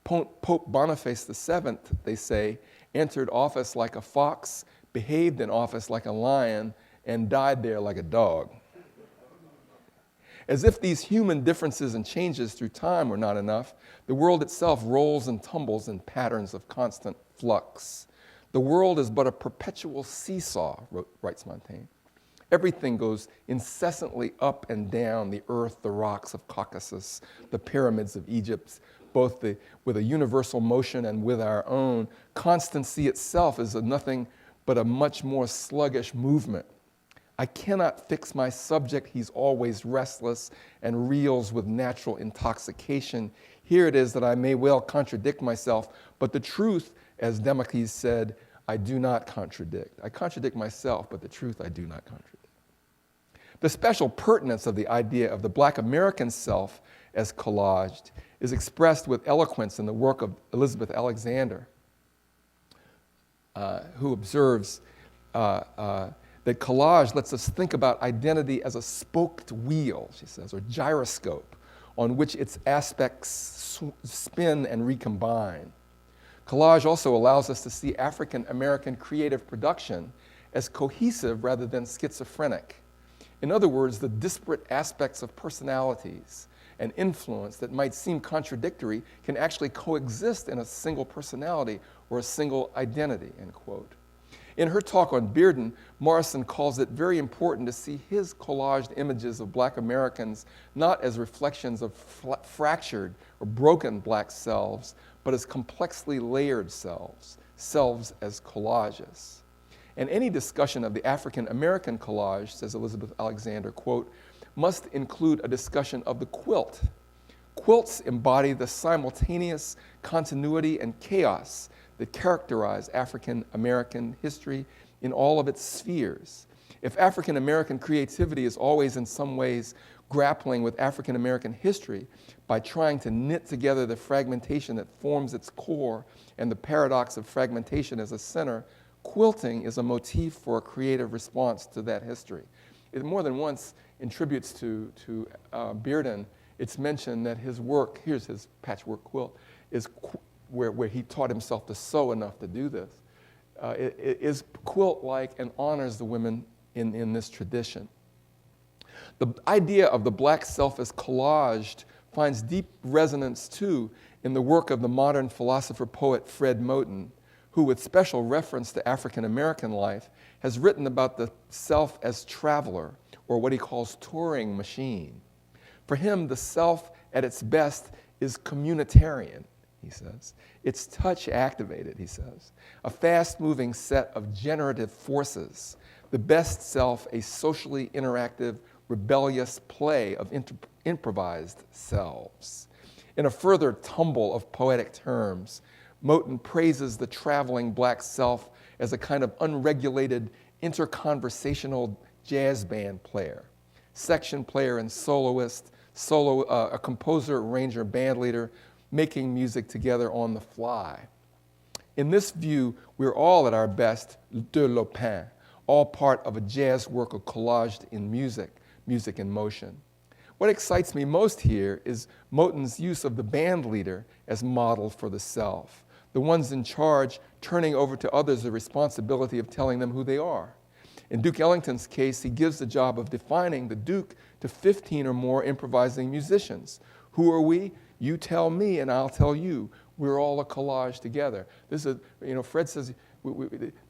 Pope Boniface VII, they say, entered office like a fox, behaved in office like a lion, and died there like a dog." As if these human differences and changes through time were not enough, the world itself rolls and tumbles in patterns of constant flux. The world is but a perpetual seesaw, writes Montaigne. Everything goes incessantly up and down, the earth, the rocks of Caucasus, the pyramids of Egypt, both with a universal motion and with our own. Constancy itself is nothing but a much more sluggish movement. I cannot fix my subject, he's always restless and reels with natural intoxication. Here it is that I may well contradict myself, but the truth, as Democles said, I do not contradict. I contradict myself, but the truth I do not contradict. The special pertinence of the idea of the Black American self as collaged is expressed with eloquence in the work of Elizabeth Alexander, who observes that collage lets us think about identity as a spoked wheel, she says, or gyroscope, on which its aspects spin and recombine. Collage also allows us to see African American creative production as cohesive rather than schizophrenic. In other words, the disparate aspects of personalities and influence that might seem contradictory can actually coexist in a single personality or a single identity, end quote. In her talk on Bearden, Morrison calls it very important to see his collaged images of Black Americans not as reflections of fractured or broken Black selves, but as complexly layered selves, selves as collages. And any discussion of the African American collage, says Elizabeth Alexander, quote, must include a discussion of the quilt. Quilts embody the simultaneous continuity and chaos that characterize African American history in all of its spheres. If African American creativity is always in some ways grappling with African American history by trying to knit together the fragmentation that forms its core and the paradox of fragmentation as a center, quilting is a motif for a creative response to that history. It more than once, in tributes to Bearden, it's mentioned that his work, here's his patchwork quilt, is where he taught himself to sew enough to do this, it is quilt-like and honors the women in this tradition. The idea of the Black self as collaged finds deep resonance, too, in the work of the modern philosopher-poet Fred Moten, who, with special reference to African American life, has written about the self as traveler, or what he calls touring machine. For him, the self at its best is communitarian, he says. It's touch activated, he says. A fast-moving set of generative forces. The best self, a socially interactive, rebellious play of improvised selves. In a further tumble of poetic terms, Moten praises the traveling Black self as a kind of unregulated, interconversational jazz band player, section player and soloist, a composer, arranger, band leader, making music together on the fly. In this view, we're all at our best, de Lopin, all part of a jazz work of collaged in music in motion. What excites me most here is Moten's use of the band leader as model for the self, the ones in charge turning over to others the responsibility of telling them who they are. In Duke Ellington's case, he gives the job of defining the Duke to 15 or more improvising musicians. Who are we? You tell me and I'll tell you. We're all a collage together. This is, Fred says,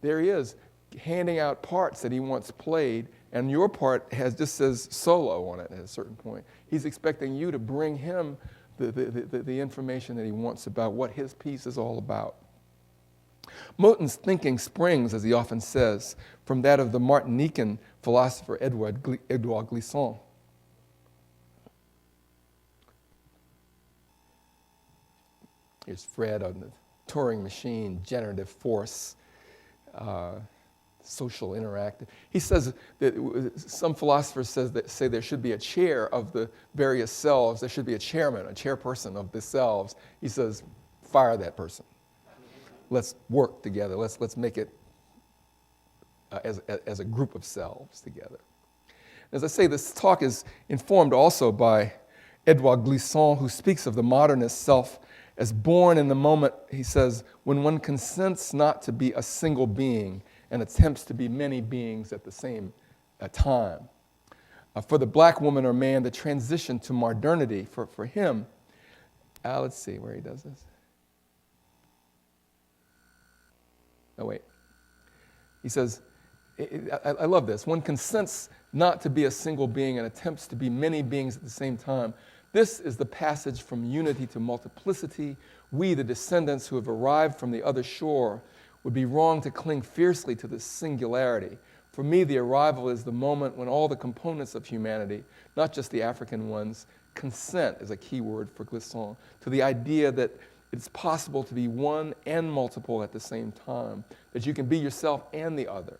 there he is, handing out parts that he wants played, and your part just says solo on it at a certain point. He's expecting you to bring him the information that he wants about what his piece is all about. Moten's thinking springs, as he often says, from that of the Martinican philosopher Edouard Glissant. Here's Fred on the touring machine, generative force, social interactive. He says that some philosophers say there should be a chair of the various selves. There should be a chairman, a chairperson of the selves. He says, fire that person. Let's work together. Let's make it as a group of selves together. As I say, this talk is informed also by Edouard Glissant, who speaks of the modernist self as born in the moment, he says, when one consents not to be a single being and attempts to be many beings at the same time. For the Black woman or man, the transition to modernity, for him, let's see where he does this. Oh, wait. He says, I love this. One consents not to be a single being and attempts to be many beings at the same time. This is the passage from unity to multiplicity. We, the descendants who have arrived from the other shore, would be wrong to cling fiercely to this singularity. For me, the arrival is the moment when all the components of humanity, not just the African ones, consent is a key word for Glissant, to the idea that it's possible to be one and multiple at the same time, that you can be yourself and the other,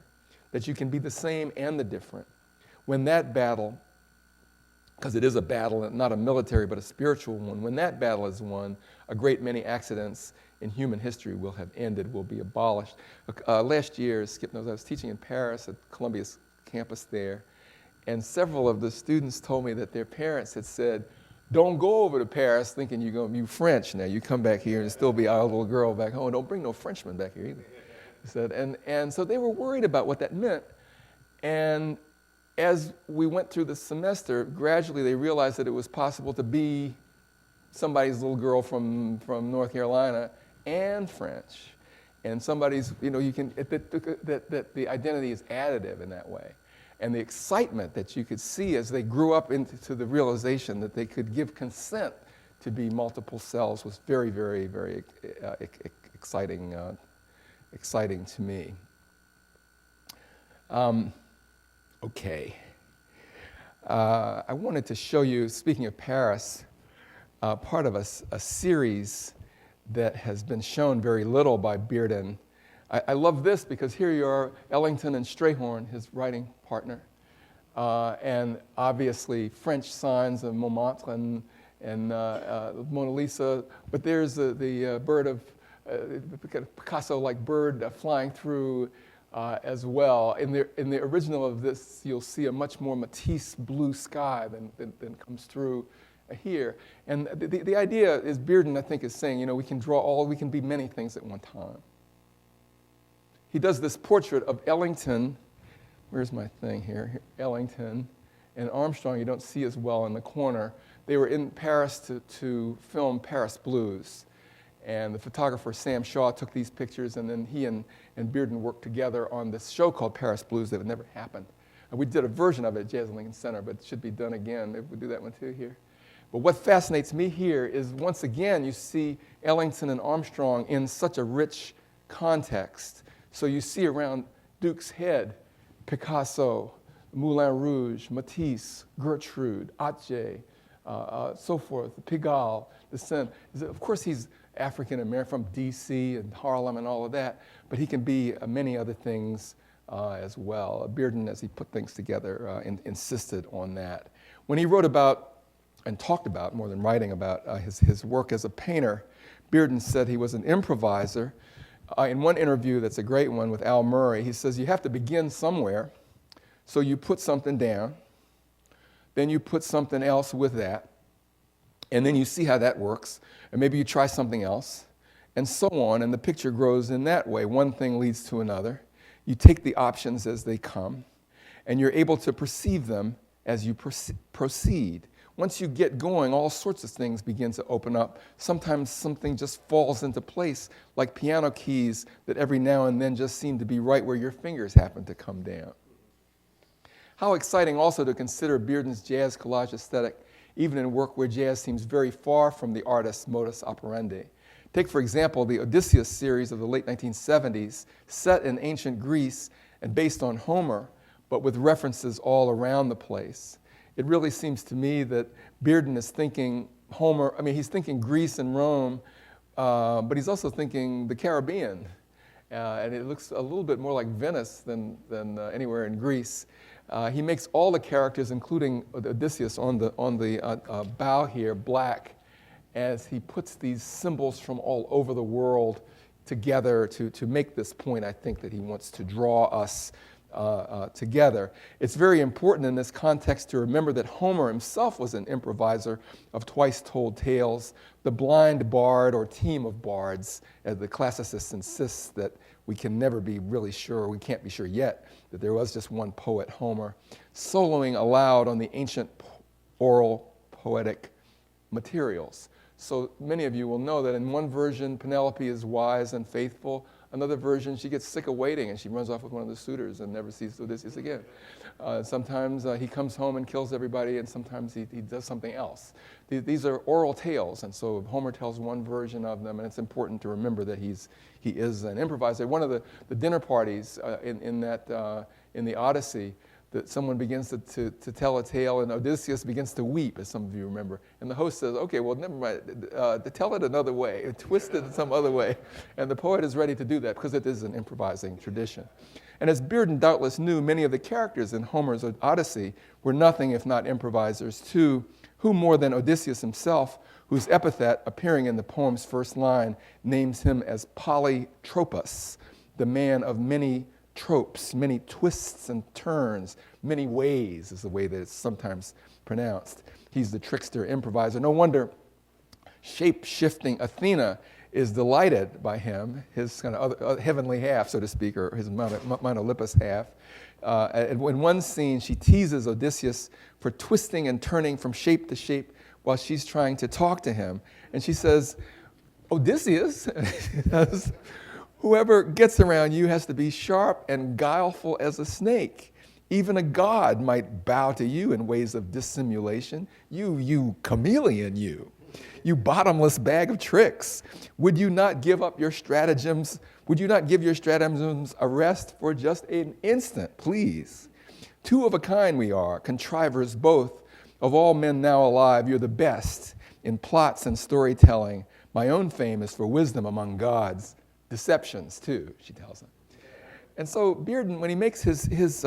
that you can be the same and the different. When that battle, because it is a battle, not a military but a spiritual one, when that battle is won, a great many accidents in human history will have ended, will be abolished. Last year, Skip knows, I was teaching in Paris at Columbia's campus there, and several of the students told me that their parents had said, don't go over to Paris thinking you're going to be French now. You come back here and still be our little girl back home. Don't bring no Frenchman back here either. He said, and so they were worried about what that meant. And as we went through the semester, gradually they realized that it was possible to be somebody's little girl from North Carolina and French. And somebody's, you can, that the identity is additive in that way. And the excitement that you could see as they grew up into the realization that they could give consent to be multiple selves was very, very, very exciting to me. Okay. I wanted to show you, speaking of Paris, part of a series that has been shown very little by Bearden. I love this because here you are, Ellington and Strayhorn, his writing partner, and obviously French signs of Montmartre and Mona Lisa, but there's the bird of, Picasso-like bird flying through as well. In the original of this, you'll see a much more Matisse blue sky than comes through here. And the idea is, Bearden, I think, is saying, we can we can be many things at one time. He does this portrait of Ellington. Where's my thing here? Ellington and Armstrong, you don't see as well in the corner. They were in Paris to film Paris Blues. And the photographer, Sam Shaw, took these pictures, and then he and Bearden worked together on this show called Paris Blues that had never happened. And we did a version of it at Jazz Lincoln Center, but it should be done again. Maybe we'll do that one too here. But what fascinates me here is, once again, you see Ellington and Armstrong in such a rich context. So you see around Duke's head, Picasso, Moulin Rouge, Matisse, Gertrude, Atget, so forth, Pigalle, the Seine. Of course, he's African American, from D.C. and Harlem and all of that, but he can be many other things as well. Bearden, as he put things together, insisted on that. When he wrote about and talked about, more than writing about, his work as a painter, Bearden said he was an improviser. In one interview that's a great one with Al Murray, he says you have to begin somewhere, so you put something down, then you put something else with that, and then you see how that works, and maybe you try something else, and so on, and the picture grows in that way. One thing leads to another. You take the options as they come, and you're able to perceive them as you proceed. Once you get going, all sorts of things begin to open up. Sometimes something just falls into place, like piano keys that every now and then just seem to be right where your fingers happen to come down. How exciting also to consider Bearden's jazz collage aesthetic, even in work where jazz seems very far from the artist's modus operandi. Take, for example, the Odysseus series of the late 1970s, set in ancient Greece and based on Homer, but with references all around the place. It really seems to me that Bearden is thinking he's thinking Greece and Rome, but he's also thinking the Caribbean. And it looks a little bit more like Venice than anywhere in Greece. He makes all the characters, including Odysseus on the bow here, black, as he puts these symbols from all over the world together to make this point, I think, that he wants to draw us together. It's very important in this context to remember that Homer himself was an improviser of twice-told tales, the blind bard or team of bards, as the classicists insist that we can never be really sure, we can't be sure yet, that there was just one poet, Homer, soloing aloud on the ancient oral poetic materials. So many of you will know that in one version, Penelope is wise and faithful. Another version, she gets sick of waiting and she runs off with one of the suitors and never sees Odysseus again. Sometimes he comes home and kills everybody, and sometimes he does something else. These are oral tales, and so Homer tells one version of them, and it's important to remember that he is an improviser. One of the dinner parties in the Odyssey, that someone begins to tell a tale, and Odysseus begins to weep, as some of you remember. And the host says, okay, well, never mind, tell it another way, twist it some other way. And the poet is ready to do that because it is an improvising tradition. And as Bearden doubtless knew, many of the characters in Homer's Odyssey were nothing if not improvisers too, who more than Odysseus himself, whose epithet appearing in the poem's first line names him as Polytropos, the man of many tropes, many twists and turns, many ways is the way that it's sometimes pronounced. He's the trickster improviser. No wonder shape-shifting Athena is delighted by him, his kind of other, heavenly half, so to speak, or his Monolippus half. In one scene, she teases Odysseus for twisting and turning from shape to shape while she's trying to talk to him. And she says, Odysseus, whoever gets around you has to be sharp and guileful as a snake. Even a god might bow to you in ways of dissimulation. You chameleon, you bottomless bag of tricks. Would you not give up your stratagems? Would you not give your stratagems a rest for just an instant, please? Two of a kind we are, contrivers both. Of all men now alive, you're the best in plots and storytelling. My own fame is for wisdom among gods. Deceptions, too, she tells him. And so Bearden, when he makes his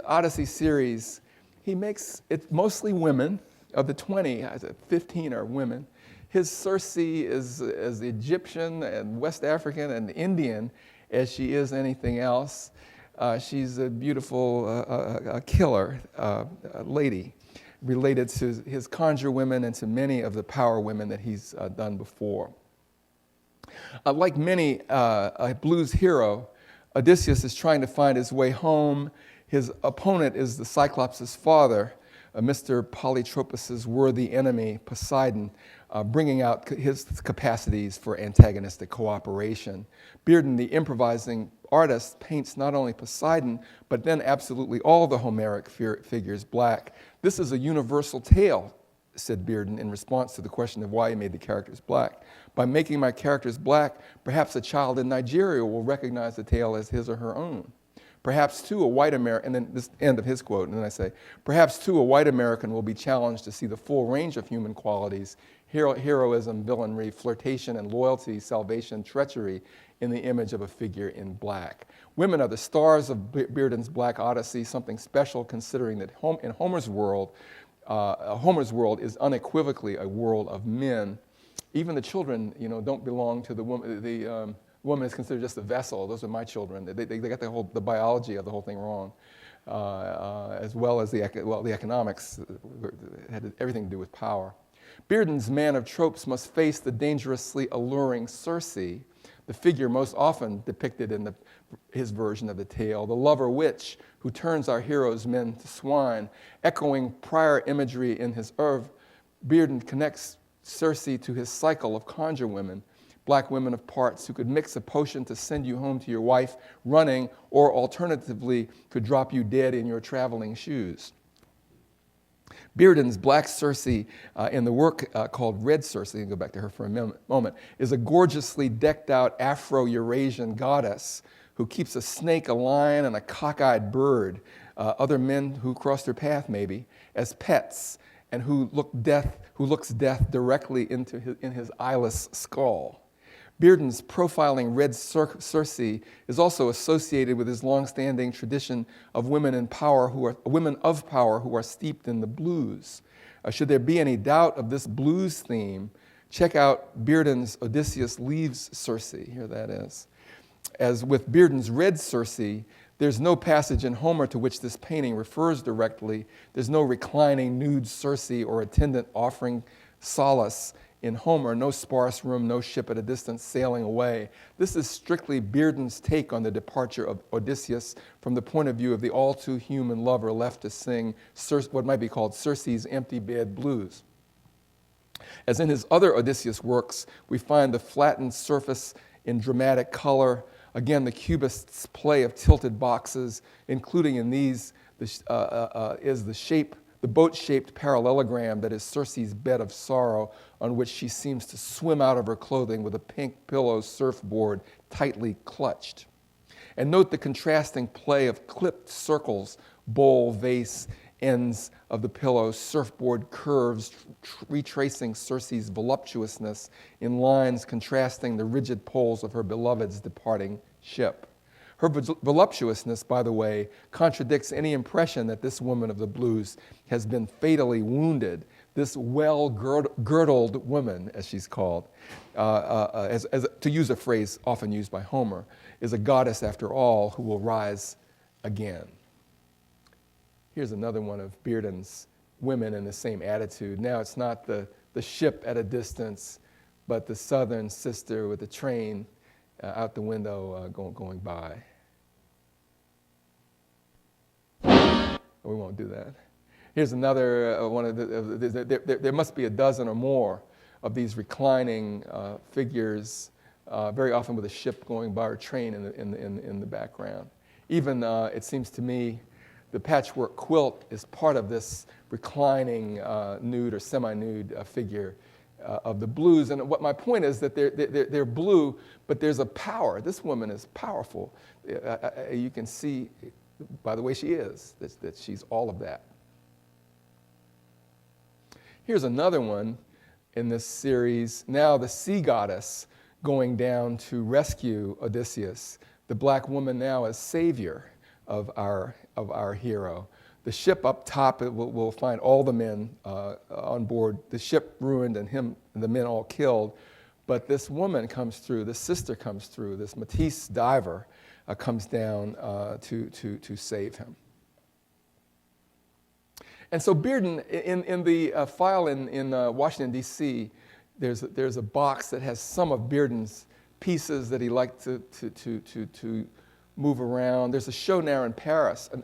Odyssey series, he makes it mostly women. Of the 20, 15 are women. His Circe is as Egyptian and West African and Indian as she is anything else. She's a beautiful killer lady related to his conjure women and to many of the power women that he's done before. Like many a blues hero, Odysseus is trying to find his way home. His opponent is the Cyclops' father, Mr. Polytropos' worthy enemy, Poseidon, bringing out his capacities for antagonistic cooperation. Bearden, the improvising artist, paints not only Poseidon, but then absolutely all the Homeric figures black. This is a universal tale, said Bearden in response to the question of why he made the characters black. By making my characters black, perhaps a child in Nigeria will recognize the tale as his or her own. Perhaps, too, a white American, and then this end of his quote, and then I say, perhaps, too, a white American will be challenged to see the full range of human qualities, heroism, villainy, flirtation, and loyalty, salvation, treachery, in the image of a figure in black. Women are the stars of Bearden's Black Odyssey, something special considering that in Homer's world is unequivocally a world of men. Even the children, don't belong to the woman. The woman is considered just a vessel. Those are my children. They got the biology of the whole thing wrong, as well as the economics had everything to do with power. Bearden's man of tropes must face the dangerously alluring Circe, the figure most often depicted in his version of the tale, the lover witch who turns our heroes' men to swine. Echoing prior imagery in his oeuvre, Bearden connects Circe to his cycle of conjure women, black women of parts who could mix a potion to send you home to your wife running, or alternatively could drop you dead in your traveling shoes. Bearden's Black Circe in the work called Red Circe, I'll go back to her for a moment, is a gorgeously decked out Afro-Eurasian goddess who keeps a snake, a lion, and a cockeyed bird, other men who crossed her path maybe, as pets, and who looks death directly in his eyeless skull. Bearden's profiling Red Circe is also associated with his long-standing tradition of women of power who are steeped in the blues. Should there be any doubt of this blues theme, check out Bearden's Odysseus Leaves Circe. Here that is. As with Bearden's Red Circe, there's no passage in Homer to which this painting refers directly. There's no reclining nude Circe or attendant offering solace in Homer, no sparse room, no ship at a distance sailing away. This is strictly Bearden's take on the departure of Odysseus from the point of view of the all-too-human lover left to sing what might be called Circe's empty bed blues. As in his other Odysseus works, we find the flattened surface in dramatic color. Again, the cubist's play of tilted boxes, including in these is the boat-shaped parallelogram that is Circe's bed of sorrow, on which she seems to swim out of her clothing with a pink pillow surfboard tightly clutched. And note the contrasting play of clipped circles, bowl, vase, ends of the pillow, surfboard curves, retracing Circe's voluptuousness in lines contrasting the rigid poles of her beloved's departing ship. Her voluptuousness, by the way, contradicts any impression that this woman of the blues has been fatally wounded. This well-girdled woman, as she's called, to use a phrase often used by Homer, is a goddess after all who will rise again. Here's another one of Bearden's women in the same attitude. Now it's not the ship at a distance, but the southern sister with the train out the window going by. We won't do that. Here's another one of there must be a dozen or more of these reclining figures, very often with a ship going by or train in the background. Even, it seems to me, the patchwork quilt is part of this reclining nude or semi-nude figure of the blues. And what my point is that they're blue, but there's a power. This woman is powerful. You can see by the way she is that she's all of that. Here's another one in this series. Now the sea goddess going down to rescue Odysseus. The black woman now as savior of our hero. The ship up top will find all the men on board. The ship ruined and the men all killed. But this woman comes through, this sister comes through, this Matisse diver comes down to save him. And so Bearden, in the file in Washington, D.C., there's a box that has some of Bearden's pieces that he liked to move around. There's a show now in Paris, and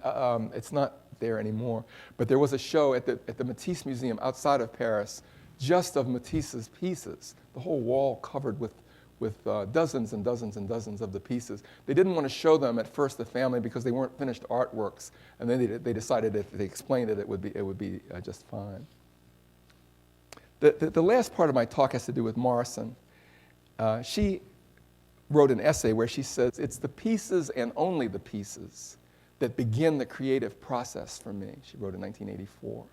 it's not there anymore, but there was a show at the Matisse Museum outside of Paris just of Matisse's pieces, the whole wall covered with dozens and dozens and dozens of the pieces. They didn't want to show them at first, the family, because they weren't finished artworks, and then they decided if they explained it, it would be just fine. The last part of my talk has to do with Morrison. She wrote an essay where she says, "It's the pieces and only the pieces that begin the creative process for me," she wrote in 1984.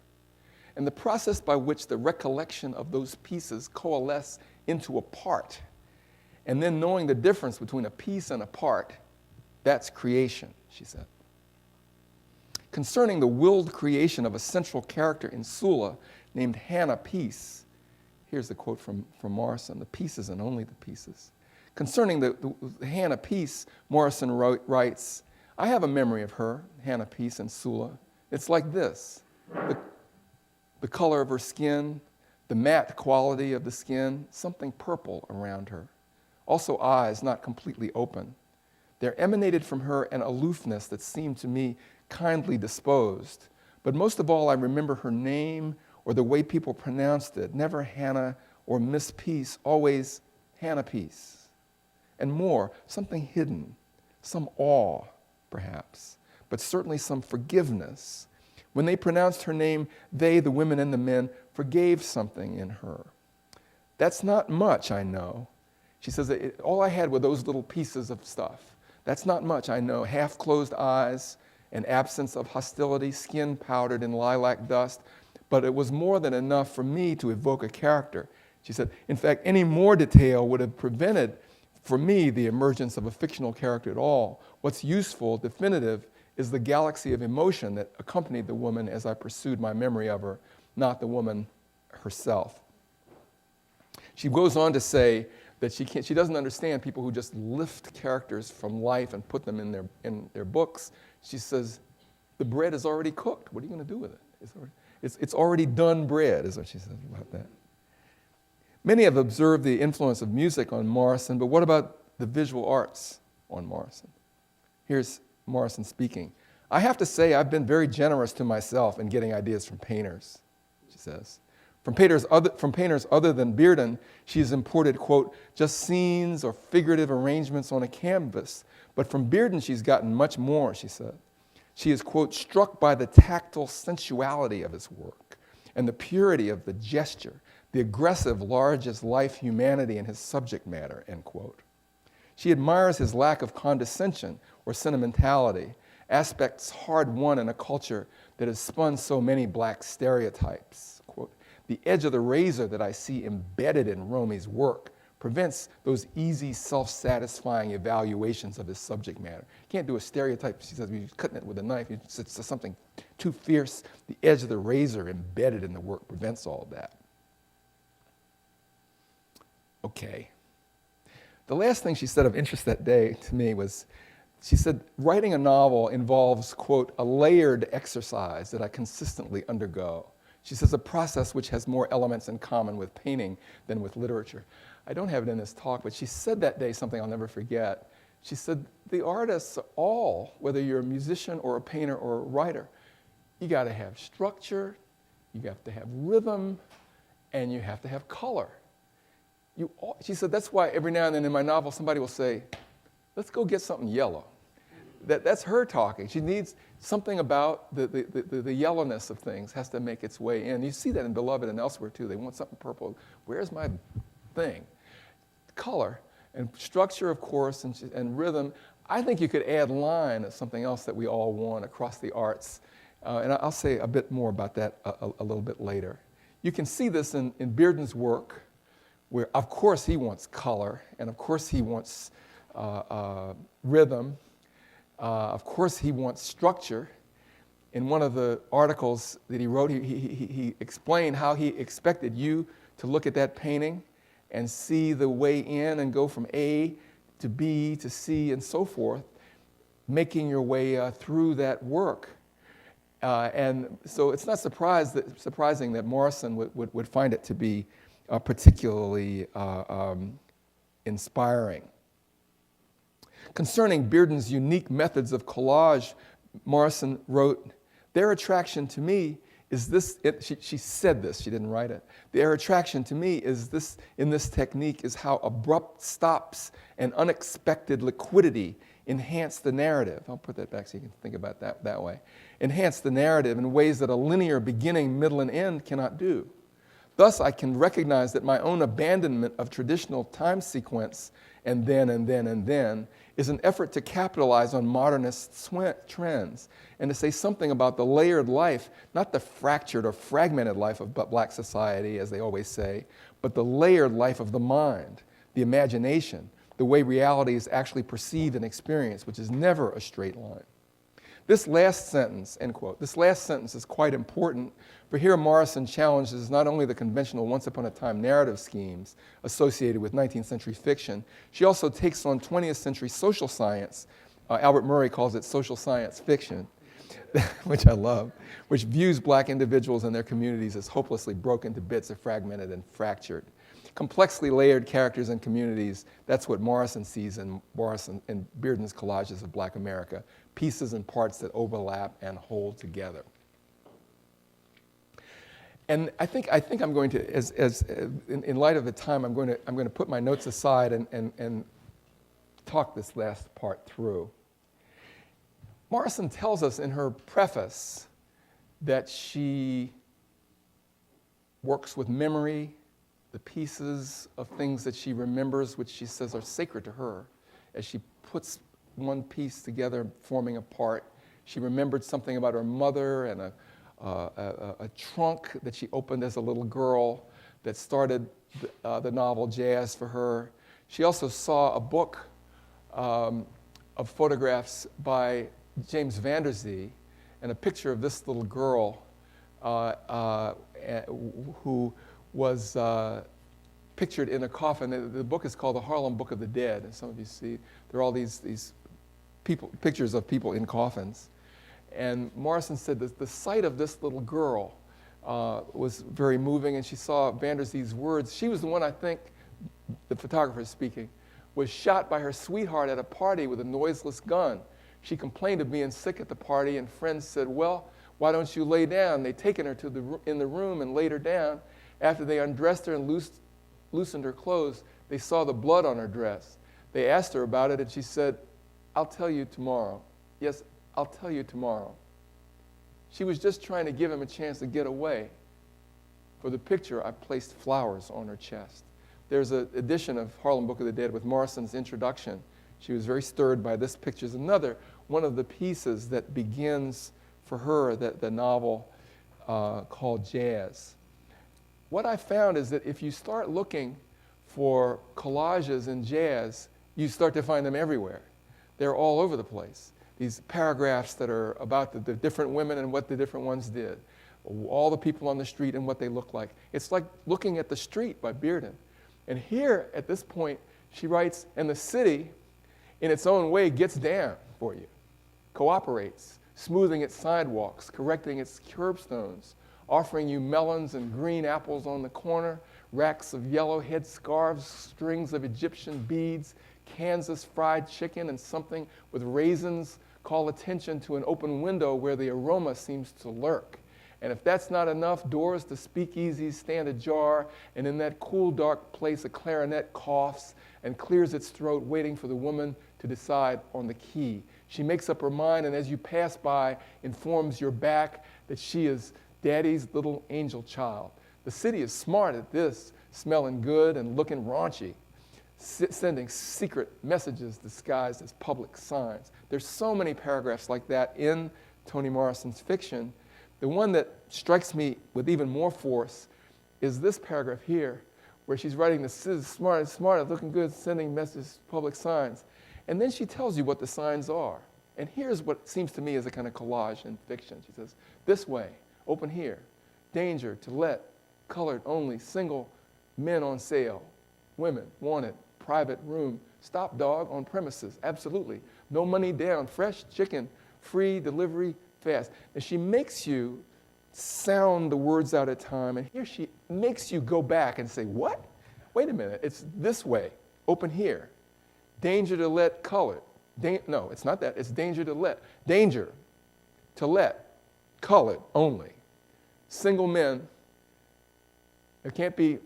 And the process by which the recollection of those pieces coalesce into a part, and then knowing the difference between a piece and a part, that's creation, she said. Concerning the willed creation of a central character in Sula named Hannah Peace, here's the quote from Morrison, "The pieces and only the pieces." Concerning the Hannah Peace, Morrison writes, "I have a memory of her, Hannah Peace in Sula. It's like this. The color of her skin, the matte quality of the skin, something purple around her. Also eyes not completely open. There emanated from her an aloofness that seemed to me kindly disposed. But most of all, I remember her name or the way people pronounced it. Never Hannah or Miss Peace, always Hannah Peace. And more, something hidden, some awe, perhaps, but certainly some forgiveness. When they pronounced her name, they, the women and the men, forgave something in her. That's not much, I know." She says, all I had were those little pieces of stuff. That's not much, I know. Half-closed eyes, an absence of hostility, skin powdered in lilac dust, but it was more than enough for me to evoke a character. She said, in fact, any more detail would have prevented, for me, the emergence of a fictional character at all. What's useful, definitive, is the galaxy of emotion that accompanied the woman as I pursued my memory of her, not the woman herself." She goes on to say that she doesn't understand people who just lift characters from life and put them in their books. She says, the bread is already cooked. What are you going to do with it? It's already done bread, is what she says about that. Many have observed the influence of music on Morrison, but what about the visual arts on Morrison? Here's Morrison speaking. "I have to say I've been very generous to myself in getting ideas from painters," she says. From painters other than Bearden, she's imported, quote, "just scenes or figurative arrangements on a canvas. But from Bearden, she's gotten much more," she said. She is, quote, "struck by the tactile sensuality of his work and the purity of the gesture, the aggressive, large-as-life humanity in his subject matter," end quote. She admires his lack of condescension or sentimentality, aspects hard-won in a culture that has spun so many black stereotypes. Quote, "The edge of the razor that I see embedded in Romy's work prevents those easy, self-satisfying evaluations of his subject matter. You can't do a stereotype. She says, you're cutting it with a knife. It's something too fierce. The edge of the razor embedded in the work prevents all of that. Okay. The last thing she said of interest that day to me was, she said, writing a novel involves, quote, a layered exercise that I consistently undergo. She says, a process which has more elements in common with painting than with literature. I don't have it in this talk, but she said that day something I'll never forget. She said, the artists all, whether you're a musician or a painter or a writer, you got to have structure, you have to have rhythm, and you have to have color. She said, that's why every now and then in my novel somebody will say, let's go get something yellow. That's her talking. She needs something about the yellowness of things has to make its way in. You see that in Beloved and elsewhere too. They want something purple. Where's my thing? Color and structure, of course, and rhythm. I think you could add line as something else that we all want across the arts. And I'll say a bit more about that a little bit later. You can see this in Bearden's work, where of course he wants color, and of course he wants rhythm. Of course he wants structure. In one of the articles that he wrote, he explained how he expected you to look at that painting and see the way in and go from A to B to C and so forth, making your way through that work. And so it's not surprising that Morrison would find it to be particularly inspiring. Concerning Bearden's unique methods of collage, Morrison wrote, their attraction to me is this, she said this, she didn't write it. Their attraction to me is this, in this technique, is how abrupt stops and unexpected liquidity enhance the narrative. I'll put that back so you can think about that way. Enhance the narrative in ways that a linear beginning, middle, and end cannot do. Thus, I can recognize that my own abandonment of traditional time sequence and then is an effort to capitalize on modernist trends and to say something about the layered life, not the fractured or fragmented life of black society, as they always say, but the layered life of the mind, the imagination, the way reality is actually perceived and experienced, which is never a straight line. This last sentence, end quote, this last sentence is quite important, for here Morrison challenges not only the conventional once-upon-a-time narrative schemes associated with 19th century fiction, she also takes on 20th century social science. Albert Murray calls it social science fiction, which I love, which views black individuals and their communities as hopelessly broken to bits or fragmented and fractured. Complexly layered characters and communities, that's what Morrison sees in Bearden's collages of Black America, pieces and parts that overlap and hold together. And I think I'm going to, in light of the time, I'm going to put my notes aside and talk this last part through. Morrison tells us in her preface that she works with memory, the pieces of things that she remembers, which she says are sacred to her, as she puts one piece together, forming a part. She remembered something about her mother and a trunk that she opened as a little girl that started the novel Jazz for her. She also saw a book of photographs by James Van Der Zee and a picture of this little girl who was pictured in a coffin. The book is called The Harlem Book of the Dead. And some of you see, there are all these pictures of people in coffins. And Morrison said that the sight of this little girl was very moving, and she saw Van Der Zee's words. She was the one, I think, the photographer is speaking, was shot by her sweetheart at a party with a noiseless gun. She complained of being sick at the party, and friends said, well, why don't you lay down? They'd taken her in the room and laid her down. After they undressed her and loosened her clothes, they saw the blood on her dress. They asked her about it, and she said, I'll tell you tomorrow. Yes, I'll tell you tomorrow. She was just trying to give him a chance to get away. For the picture, I placed flowers on her chest. There's an edition of Harlem Book of the Dead with Morrison's introduction. She was very stirred by this picture. It's another one of the pieces that begins for her the novel called Jazz. What I found is that if you start looking for collages in jazz, you start to find them everywhere. They're all over the place. These paragraphs that are about the different women and what the different ones did. All the people on the street and what they look like. It's like Looking at the Street by Bearden. And here, at this point, she writes, and the city, in its own way, gets down for you, cooperates, smoothing its sidewalks, correcting its curbstones, offering you melons and green apples on the corner, racks of yellow headscarves, strings of Egyptian beads, Kansas fried chicken, and something with raisins call attention to an open window where the aroma seems to lurk. And if that's not enough, doors to speakeasies stand ajar, and in that cool, dark place, a clarinet coughs and clears its throat, waiting for the woman to decide on the key. She makes up her mind, and as you pass by, informs your back that she is Daddy's little angel child. The city is smart at this, smelling good and looking raunchy, sending secret messages disguised as public signs. There's so many paragraphs like that in Toni Morrison's fiction. The one that strikes me with even more force is this paragraph here, where she's writing the smart, looking good, sending messages, public signs. And then she tells you what the signs are. And here's what seems to me as a kind of collage in fiction. She says, this way, open here, danger, to let, colored only, single, men on sale, women, wanted, private room, stop dog on premises, absolutely, no money down, fresh chicken, free delivery, fast. And she makes you sound the words out at time, and here she makes you go back and say, what? Wait a minute, it's this way, open here, danger to let, colored. No, it's not that, it's danger to let, colored only. Single men, there can't be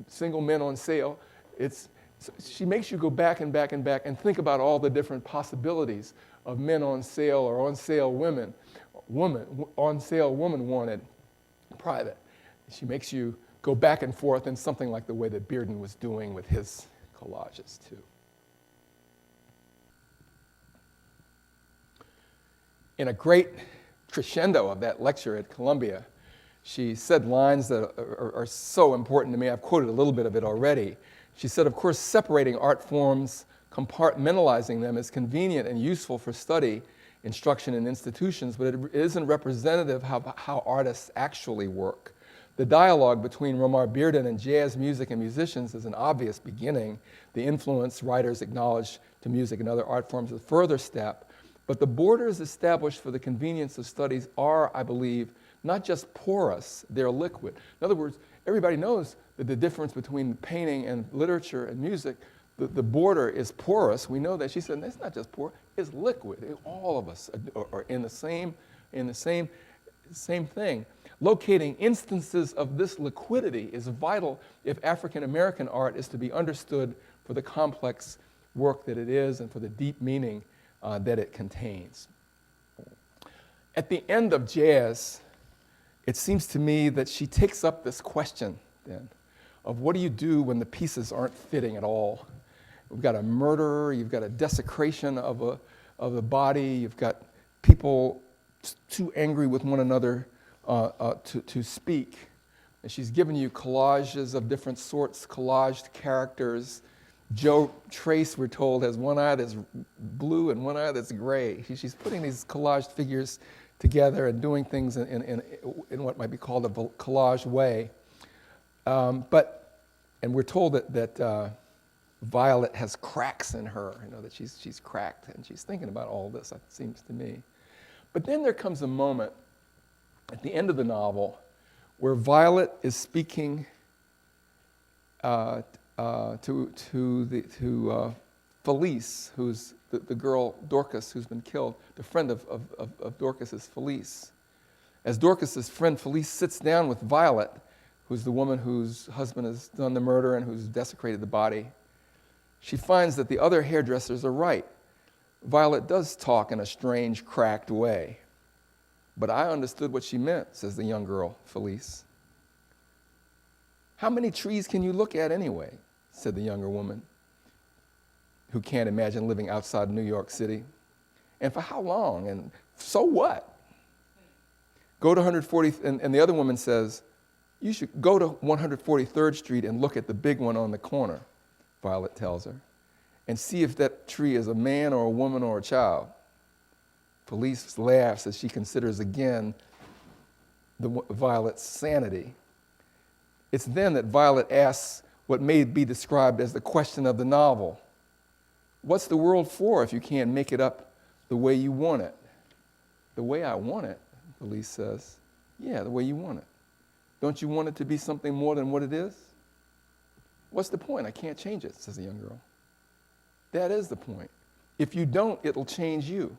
single men on sale. She makes you go back and back and back and think about all the different possibilities of men on sale or on sale women, on sale woman wanted, private. She makes you go back and forth in something like the way that Bearden was doing with his collages too. In a great crescendo of that lecture at Columbia, she said lines that are so important to me. I've quoted a little bit of it already. She said, of course, separating art forms, compartmentalizing them is convenient and useful for study, instruction in institutions, but it isn't representative of how artists actually work. The dialogue between Romare Bearden and jazz music and musicians is an obvious beginning. The influence writers acknowledge to music and other art forms is a further step. But the borders established for the convenience of studies are, I believe, not just porous, they're liquid. In other words, everybody knows that the difference between painting and literature and music, the border is porous. We know that. She said, it's not just porous, it's liquid. All of us are in the same thing. Locating instances of this liquidity is vital if African American art is to be understood for the complex work that it is and for the deep meaning that it contains. At the end of jazz, it seems to me that she takes up this question then of what do you do when the pieces aren't fitting at all? We've got a murder, you've got a desecration of the body, you've got people too angry with one another to speak. And she's given you collages of different sorts, collaged characters. Joe Trace, we're told, has one eye that's blue and one eye that's gray. She's putting these collaged figures together and doing things in what might be called a collage way. And we're told that Violet has cracks in her, that she's cracked, and she's thinking about all this, it seems to me. But then there comes a moment at the end of the novel where Violet is speaking to Felice, who's the girl Dorcas who's been killed, the friend of Dorcas's, Felice. As Dorcas's friend Felice sits down with Violet, who's the woman whose husband has done the murder and who's desecrated the body, she finds that the other hairdressers are right. Violet does talk in a strange, cracked way. But I understood what she meant, says the young girl, Felice. How many trees can you look at anyway? Said the younger woman, who can't imagine living outside New York City. And for how long? And so what? Go to 140th, and the other woman says, you should go to 143rd Street and look at the big one on the corner. Violet tells her, and see if that tree is a man or a woman or a child. Felice laughs as she considers again Violet's sanity. It's then that Violet asks what may be described as the question of the novel. What's the world for if you can't make it up the way you want it? The way I want it, Felice says. Yeah, the way you want it. Don't you want it to be something more than what it is? What's the point? I can't change it, says the young girl. That is the point. If you don't, it'll change you.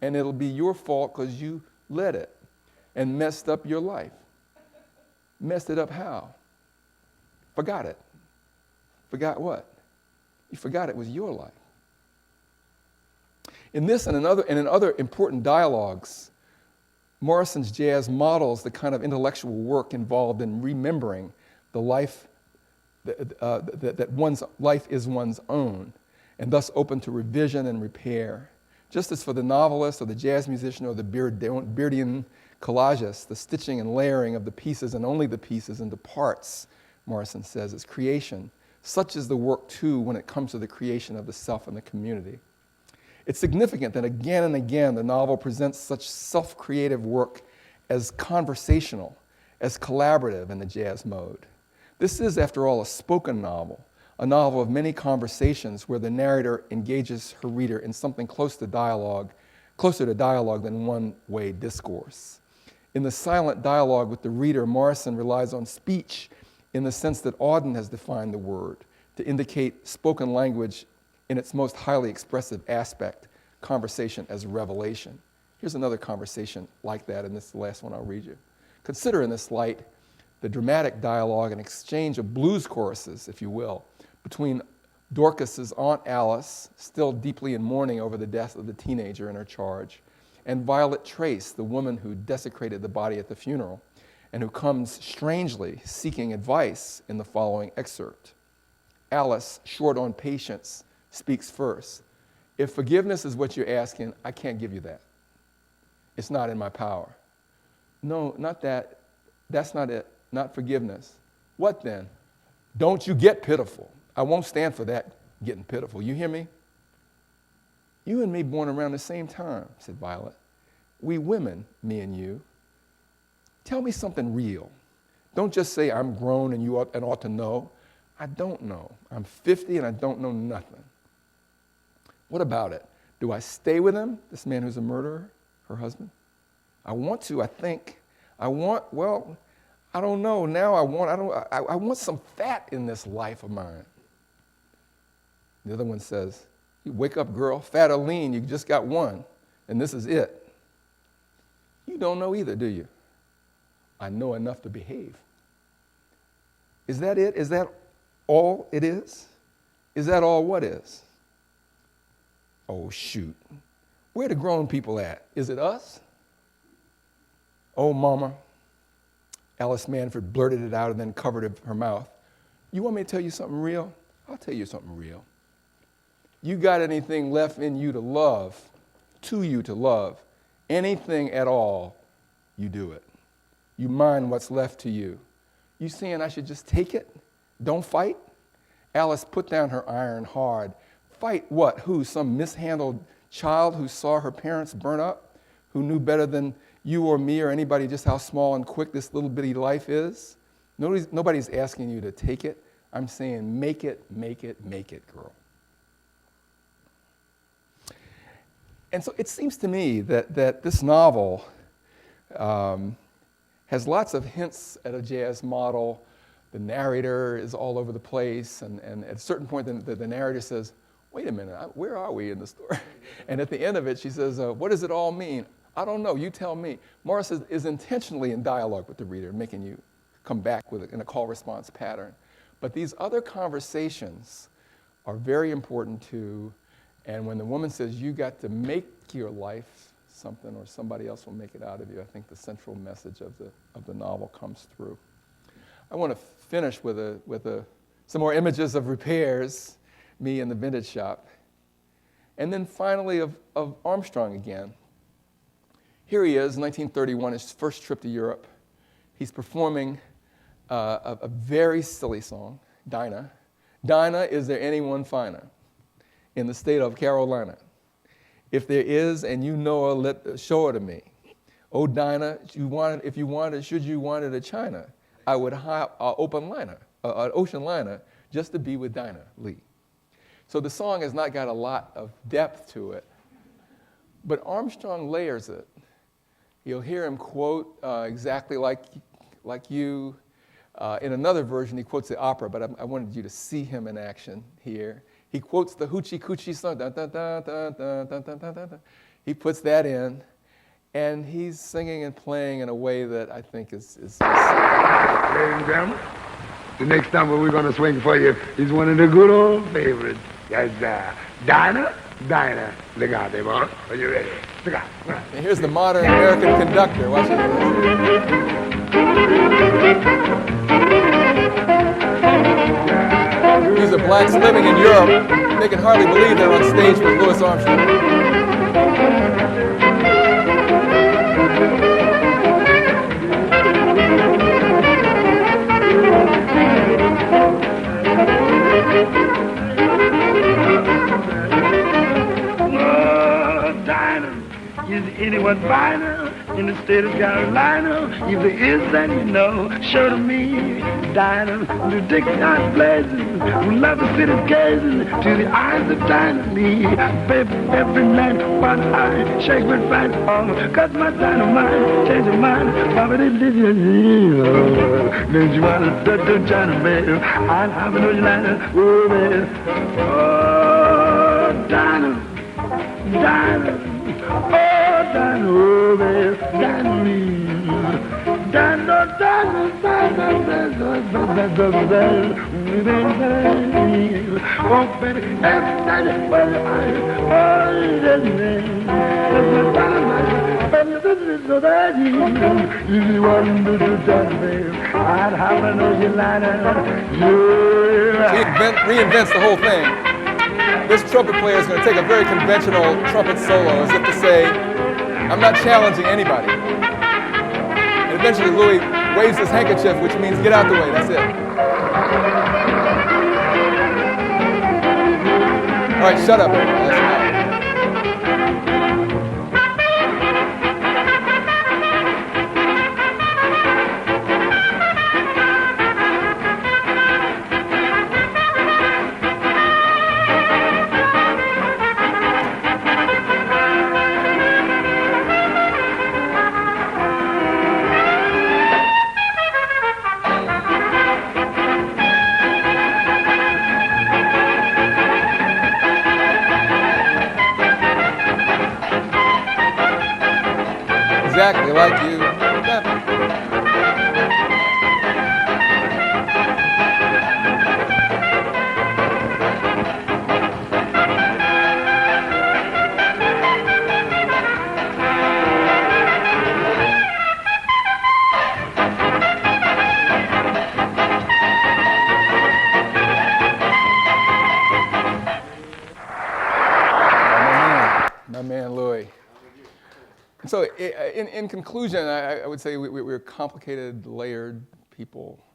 And it'll be your fault because you let it and messed up your life. Messed it up how? Forgot it. Forgot what? You forgot it was your life. In this and in other important dialogues, Morrison's jazz models the kind of intellectual work involved in remembering the life that one's life is one's own, and thus open to revision and repair. Just as for the novelist or the jazz musician or the Bearden collagist, the stitching and layering of the pieces and only the pieces into parts, Morrison says, is creation. Such is the work, too, when it comes to the creation of the self and the community. It's significant that again and again the novel presents such self-creative work as conversational, as collaborative in the jazz mode. This is, after all, a spoken novel, a novel of many conversations where the narrator engages her reader in something closer to dialogue than one-way discourse. In the silent dialogue with the reader, Morrison relies on speech in the sense that Auden has defined the word, to indicate spoken language in its most highly expressive aspect, conversation as revelation. Here's another conversation like that, and this is the last one I'll read you. Consider in this light the dramatic dialogue and exchange of blues choruses, if you will, between Dorcas's Aunt Alice, still deeply in mourning over the death of the teenager in her charge, and Violet Trace, the woman who desecrated the body at the funeral, and who comes strangely seeking advice in the following excerpt. Alice, short on patience, speaks first. If forgiveness is what you're asking, I can't give you that. It's not in my power. No, not that. That's not it. Not forgiveness. What then? Don't you get pitiful. I won't stand for that, getting pitiful. You hear me? You and me born around the same time, said Violet. We women, me and you. Tell me something real. Don't just say I'm grown and you ought to know. I don't know. I'm 50 and I don't know nothing. What about it? Do I stay with him, this man who's a murderer, her husband? I want to, I think. I don't know. Now I want some fat in this life of mine. The other one says, you wake up, girl, fat or lean, you just got one, and this is it. You don't know either, do you? I know enough to behave. Is that it? Is that all it is? Is that all what is? Oh, shoot. Where the grown people at? Is it us? Oh, mama. Alice Manford blurted it out and then covered her mouth. You want me to tell you something real? I'll tell you something real. You got anything left in you to love, anything at all, you do it. You mind what's left to you. You saying I should just take it? Don't fight? Alice put down her iron hard. Fight what? Who? Some mishandled child who saw her parents burn up? Who knew better than you or me or anybody just how small and quick this little bitty life is? Nobody's asking you to take it. I'm saying make it, girl. And so it seems to me that this novel has lots of hints at a jazz model. The narrator is all over the place, and at a certain point the narrator says, wait a minute, where are we in the story? And at the end of it, she says, what does it all mean? I don't know, you tell me. Morris is intentionally in dialogue with the reader, making you come back in a call-response pattern. But these other conversations are very important too, and when the woman says, you got to make your life something or somebody else will make it out of you, I think the central message of the novel comes through. I want to finish with some more images of repairs, me in the vintage shop, and then finally of Armstrong again. Here he is, 1931, his first trip to Europe. He's performing a very silly song, Dinah, Dinah, is there anyone finer in the state of Carolina? If there is and you know her, show her to me. Oh, Dinah, should you wanted a China, I would hire an ocean liner just to be with Dinah Lee. So the song has not got a lot of depth to it, but Armstrong layers it. You'll hear him quote exactly like you. In another version, he quotes the opera, but I wanted you to see him in action here. He quotes the Hoochie Coochie song. Dun, dun, dun, dun, dun, dun, dun, dun, dun. He puts that in, and he's singing and playing in a way that I think is Ladies and gentlemen, the next number we're going to swing for you is one of the good old favorites. That's Dinah. Look out there, boy. Are you ready? Look out. And here's the modern American conductor. Watch this. These are blacks living in Europe. They can hardly believe they're on stage with Louis Armstrong. Is anyone finer in the state of Carolina? If there is, then you know, show to me. Dinah, the dick not blazing, we love the city gazing to the eyes of Dinah Lee. Baby, every night, one eye, shake my fine arm, cut my dynamite, change your mind, Bobby did you don't you want to do China, baby? I'm having no China, oh, baby. Oh, Dinah. Oh, Dinah, oh, baby, Dinah Lee. Dinah. Oh, baby, every night, well, I'd have a nosy liner. He reinvents the whole thing. This trumpet player is going to take a very conventional trumpet solo as if to say, I'm not challenging anybody. And eventually Louis waves his handkerchief, which means get out the way, that's it. All right, shut up, everybody. That's enough. Exactly like you. My man Louis. So in conclusion, I would say we're complicated, layered people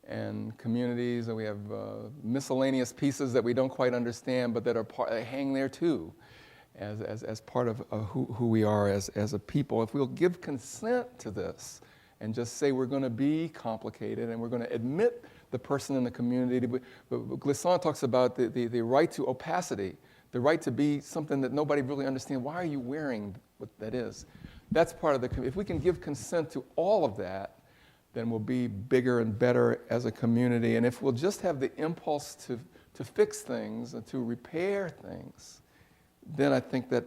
and communities, and we have miscellaneous pieces that we don't quite understand, but that are they hang there too, as part of who we are as a people. If we'll give consent to this and just say we're going to be complicated and we're going to admit the person in the community. But Glissant talks about the right to opacity, the right to be something that nobody really understands. Why are you wearing what that is? That's part of the, if we can give consent to all of that, then we'll be bigger and better as a community. And if we'll just have the impulse to fix things and to repair things, then I think that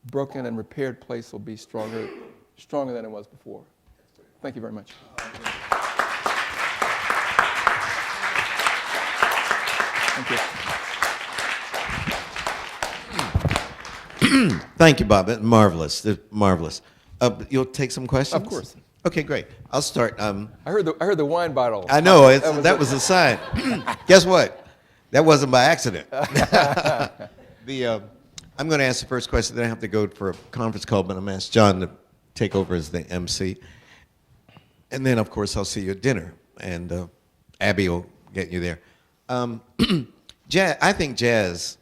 broken and repaired place will be stronger than it was before. Thank you very much. Thank you. Thank you, Bob. Marvelous. Marvelous. You'll take some questions? Of course. Okay, great. I'll start. I heard the wine bottle. I know. That was a sign. Guess what? That wasn't by accident. I'm going to ask the first question. Then I have to go for a conference call, but I'm going to ask John to take over as the MC. And then, of course, I'll see you at dinner, and Abby will get you there. I think Jazz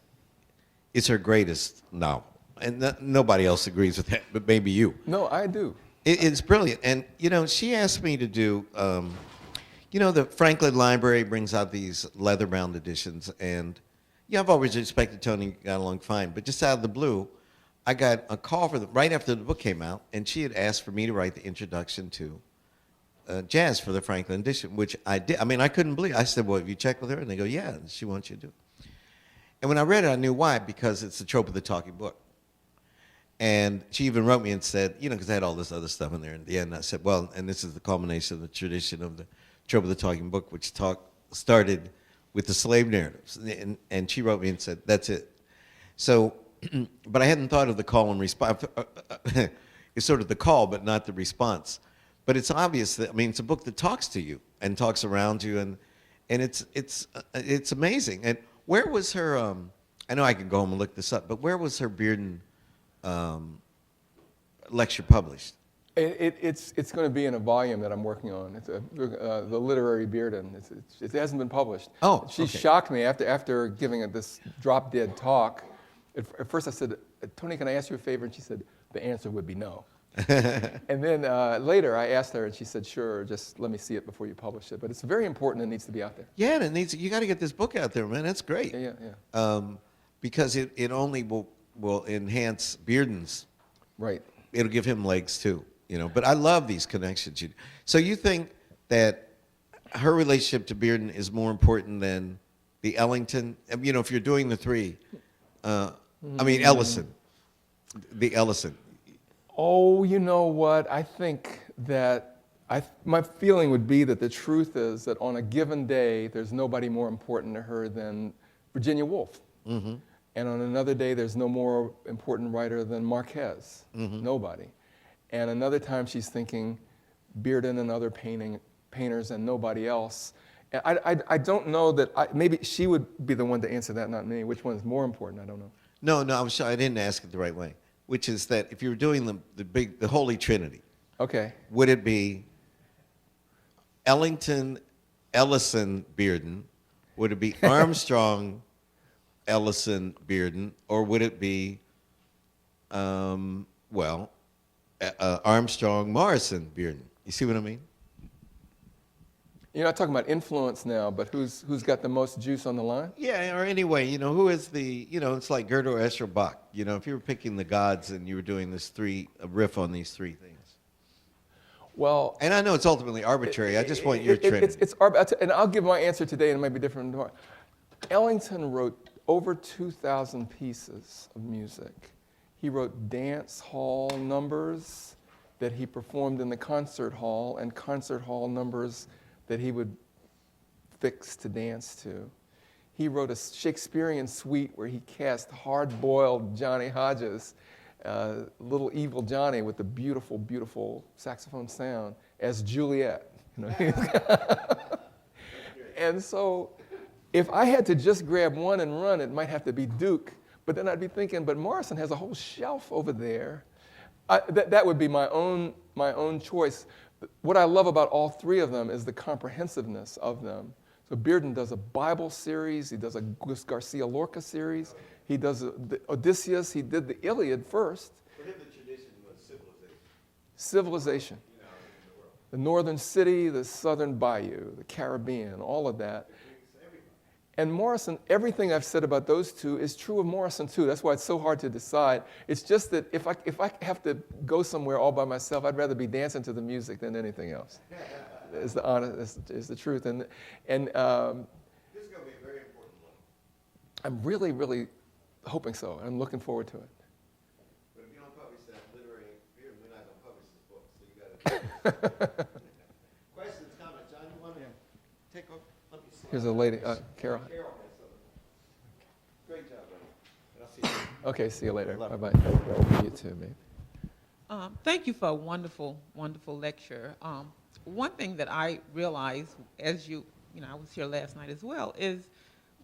is her greatest novel. And nobody else agrees with that, but maybe you. No, I do. It's brilliant. And, she asked me to do, the Franklin Library brings out these leather-bound editions. And, I've always respected Toni, got along fine. But just out of the blue, I got a call right after the book came out, and she had asked for me to write the introduction to Jazz for the Franklin edition, which I did. I mean, I couldn't believe it. I said, well, have you checked with her? And they go, yeah, she wants you to do it. And when I read it, I knew why, because it's the trope of the talking book. And she even wrote me and said, because I had all this other stuff in there. In the end, I said, well, and this is the culmination of the tradition of the trope of the talking book, which started with the slave narratives. And she wrote me and said, that's it. So, but I hadn't thought of the call and response. It's sort of the call, but not the response. But it's obvious that, it's a book that talks to you and talks around you, and it's amazing. And where was her, I know I can go home and look this up, but where was her Bearden lecture published? It's going to be in a volume that I'm working on. It's the literary Bearden. It hasn't been published. Oh, she okay. shocked me after giving this drop dead talk. At first I said, Toni, can I ask you a favor? And she said the answer would be no. And then later I asked her, and she said, sure, just let me see it before you publish it. But it's very important. It needs to be out there. Yeah, and you got to get this book out there, man. That's great. Yeah. Because it only will enhance Bearden's. Right. It'll give him legs too, But I love these connections. So you think that her relationship to Bearden is more important than the Ellington? If you're doing the three, Ellison, the Ellison. Oh, you know what? I think that my feeling would be that the truth is that on a given day, there's nobody more important to her than Virginia Woolf. Mm-hmm. And on another day, there's no more important writer than Marquez. Mm-hmm. Nobody. And another time, she's thinking Bearden and other painters and nobody else. And I don't know that, maybe she would be the one to answer that, not me. Which one is more important? I don't know. No, I'm sorry, I didn't ask it the right way. Which is that if you were doing the Holy Trinity, okay, would it be Ellington, Ellison, Bearden? Would it be Armstrong, Ellison, Bearden? Or would it be, Armstrong, Morrison, Bearden? You see what I mean? You're not talking about influence now, but who's got the most juice on the line? Yeah, or anyway, who is the, it's like Goethe or Escher Bach. If you were picking the gods and you were doing a riff on these three things. Well, and I know it's ultimately arbitrary. I just want your trinity. And I'll give my answer today, and it might be different tomorrow. Ellington wrote over 2,000 pieces of music. He wrote dance hall numbers that he performed in the concert hall, and concert hall numbers that he would fix to dance to. He wrote a Shakespearean suite where he cast hard-boiled Johnny Hodges, little evil Johnny with the beautiful, beautiful saxophone sound, as Juliet. And so if I had to just grab one and run, it might have to be Duke, but then I'd be thinking, but Morrison has a whole shelf over there. That would be my own choice. What I love about all three of them is the comprehensiveness of them. So Bearden does a Bible series. He does a Garcia Lorca series. He does the Odysseus. He did the Iliad first. For him, the tradition was civilization. Civilization. The northern city, the southern bayou, the Caribbean, all of that. And Morrison, everything I've said about those two is true of Morrison too. That's why it's so hard to decide. It's just that if I have to go somewhere all by myself, I'd rather be dancing to the music than anything else. Is the truth. And this is going to be a very important one. I'm really, really hoping so. I'm looking forward to it. But if you don't publish that literary Bearden, we're not going to publish this book. So you got to. Questions, comments, John? You want to take over? Let me see. Here's a lady, Carol. Carol has something. Great job, buddy. And I'll see you later. Okay, see you later. Bye-bye. You too, babe. Thank you for a wonderful, wonderful lecture. One thing that I realized as I was here last night as well, is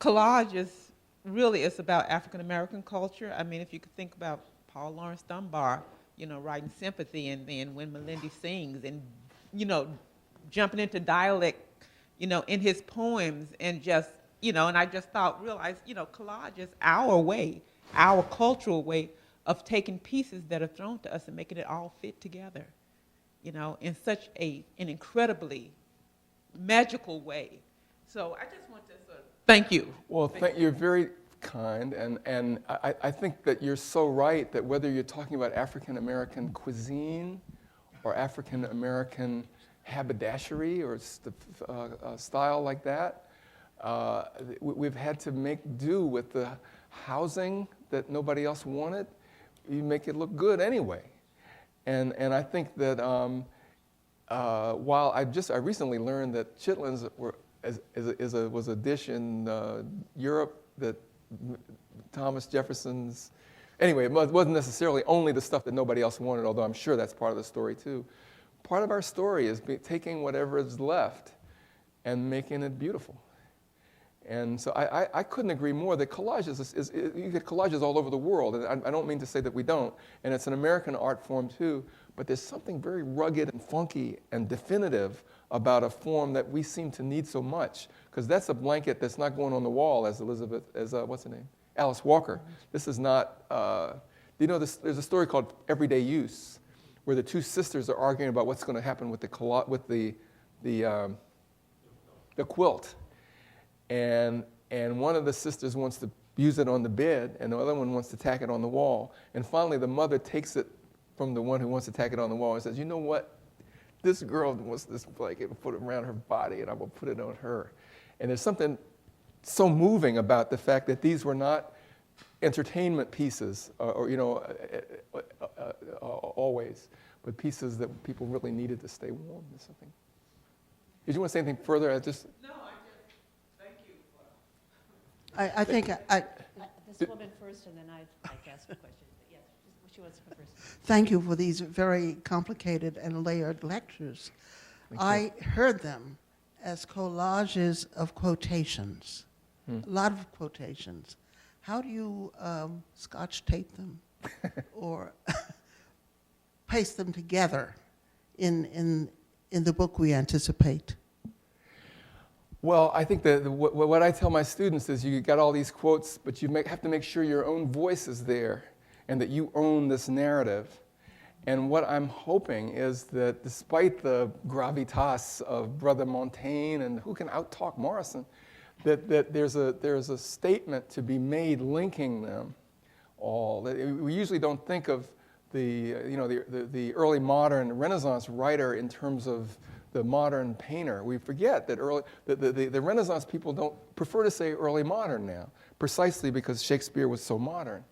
collage is really, it's about African American culture. I mean, if you could think about Paul Laurence Dunbar, writing Sympathy, and then When Melindy Sings, and, jumping into dialect, in his poems, and just, and I just realized, collage is our way, our cultural way of taking pieces that are thrown to us and making it all fit together, in such an incredibly magical way. So I just want to sort of thank you. Well, you're very kind, and I think that you're so right that whether you're talking about African American cuisine or African American haberdashery or style like that, we've had to make do with the housing that nobody else wanted. You make it look good anyway, and I think that while I recently learned that chitlins was a dish in Europe that Thomas Jefferson's, anyway, it wasn't necessarily only the stuff that nobody else wanted, although I'm sure that's part of the story too. Part of our story is taking whatever is left and making it beautiful. And so I couldn't agree more that collage you get collages all over the world, and I don't mean to say that we don't, and it's an American art form too, but there's something very rugged and funky and definitive about a form that we seem to need so much, because that's a blanket that's not going on the wall, as what's her name? Alice Walker. This is not, there's a story called Everyday Use, where the two sisters are arguing about what's going to happen with the quilt. And one of the sisters wants to use it on the bed, and the other one wants to tack it on the wall. And finally, the mother takes it from the one who wants to tack it on the wall and says, you know what? This girl wants this blanket to put it around her body, and I will put it on her. And there's something so moving about the fact that these were not entertainment pieces, always, but pieces that people really needed to stay warm or something. Did you want to say anything further? No, I just thank you. I think this woman first, and then I'd like to ask a question. But yes, she wants to go first. Thank you for these very complicated and layered lectures. I heard them as collages of quotations, a lot of quotations. How do you scotch tape them or paste them together in the book we anticipate? Well, I think that what I tell my students is you got all these quotes, but you have to make sure your own voice is there and that you own this narrative. And what I'm hoping is that despite the gravitas of Brother Montaigne and who can out-talk Morrison, that there's a statement to be made linking them all. We usually don't think of the early modern Renaissance writer in terms of the modern painter. We forget that the Renaissance people don't prefer to say early modern now, precisely because Shakespeare was so modern.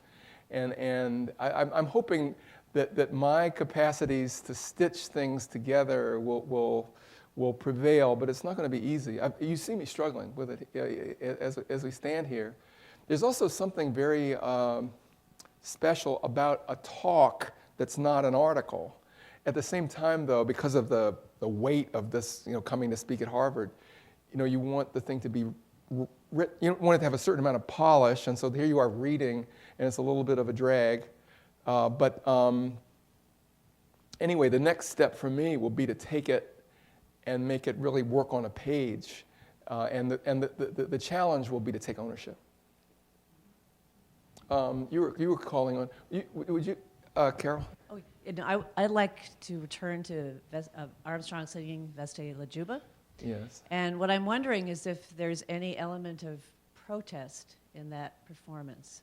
And I'm hoping that my capacities to stitch things together will prevail, but it's not going to be easy. You see me struggling with it as we stand here. There's also something very special about a talk that's not an article. At the same time, though, because of the weight of this, coming to speak at Harvard, you want the thing to be you want it to have a certain amount of polish, and so here you are reading, and it's a little bit of a drag. But anyway, the next step for me will be to take it and make it really work on a page, and the challenge will be to take ownership. You were calling on. Would you, Carol? Oh, I'd like to return to Armstrong singing Veste la Juba. Yes. And what I'm wondering is if there's any element of protest in that performance.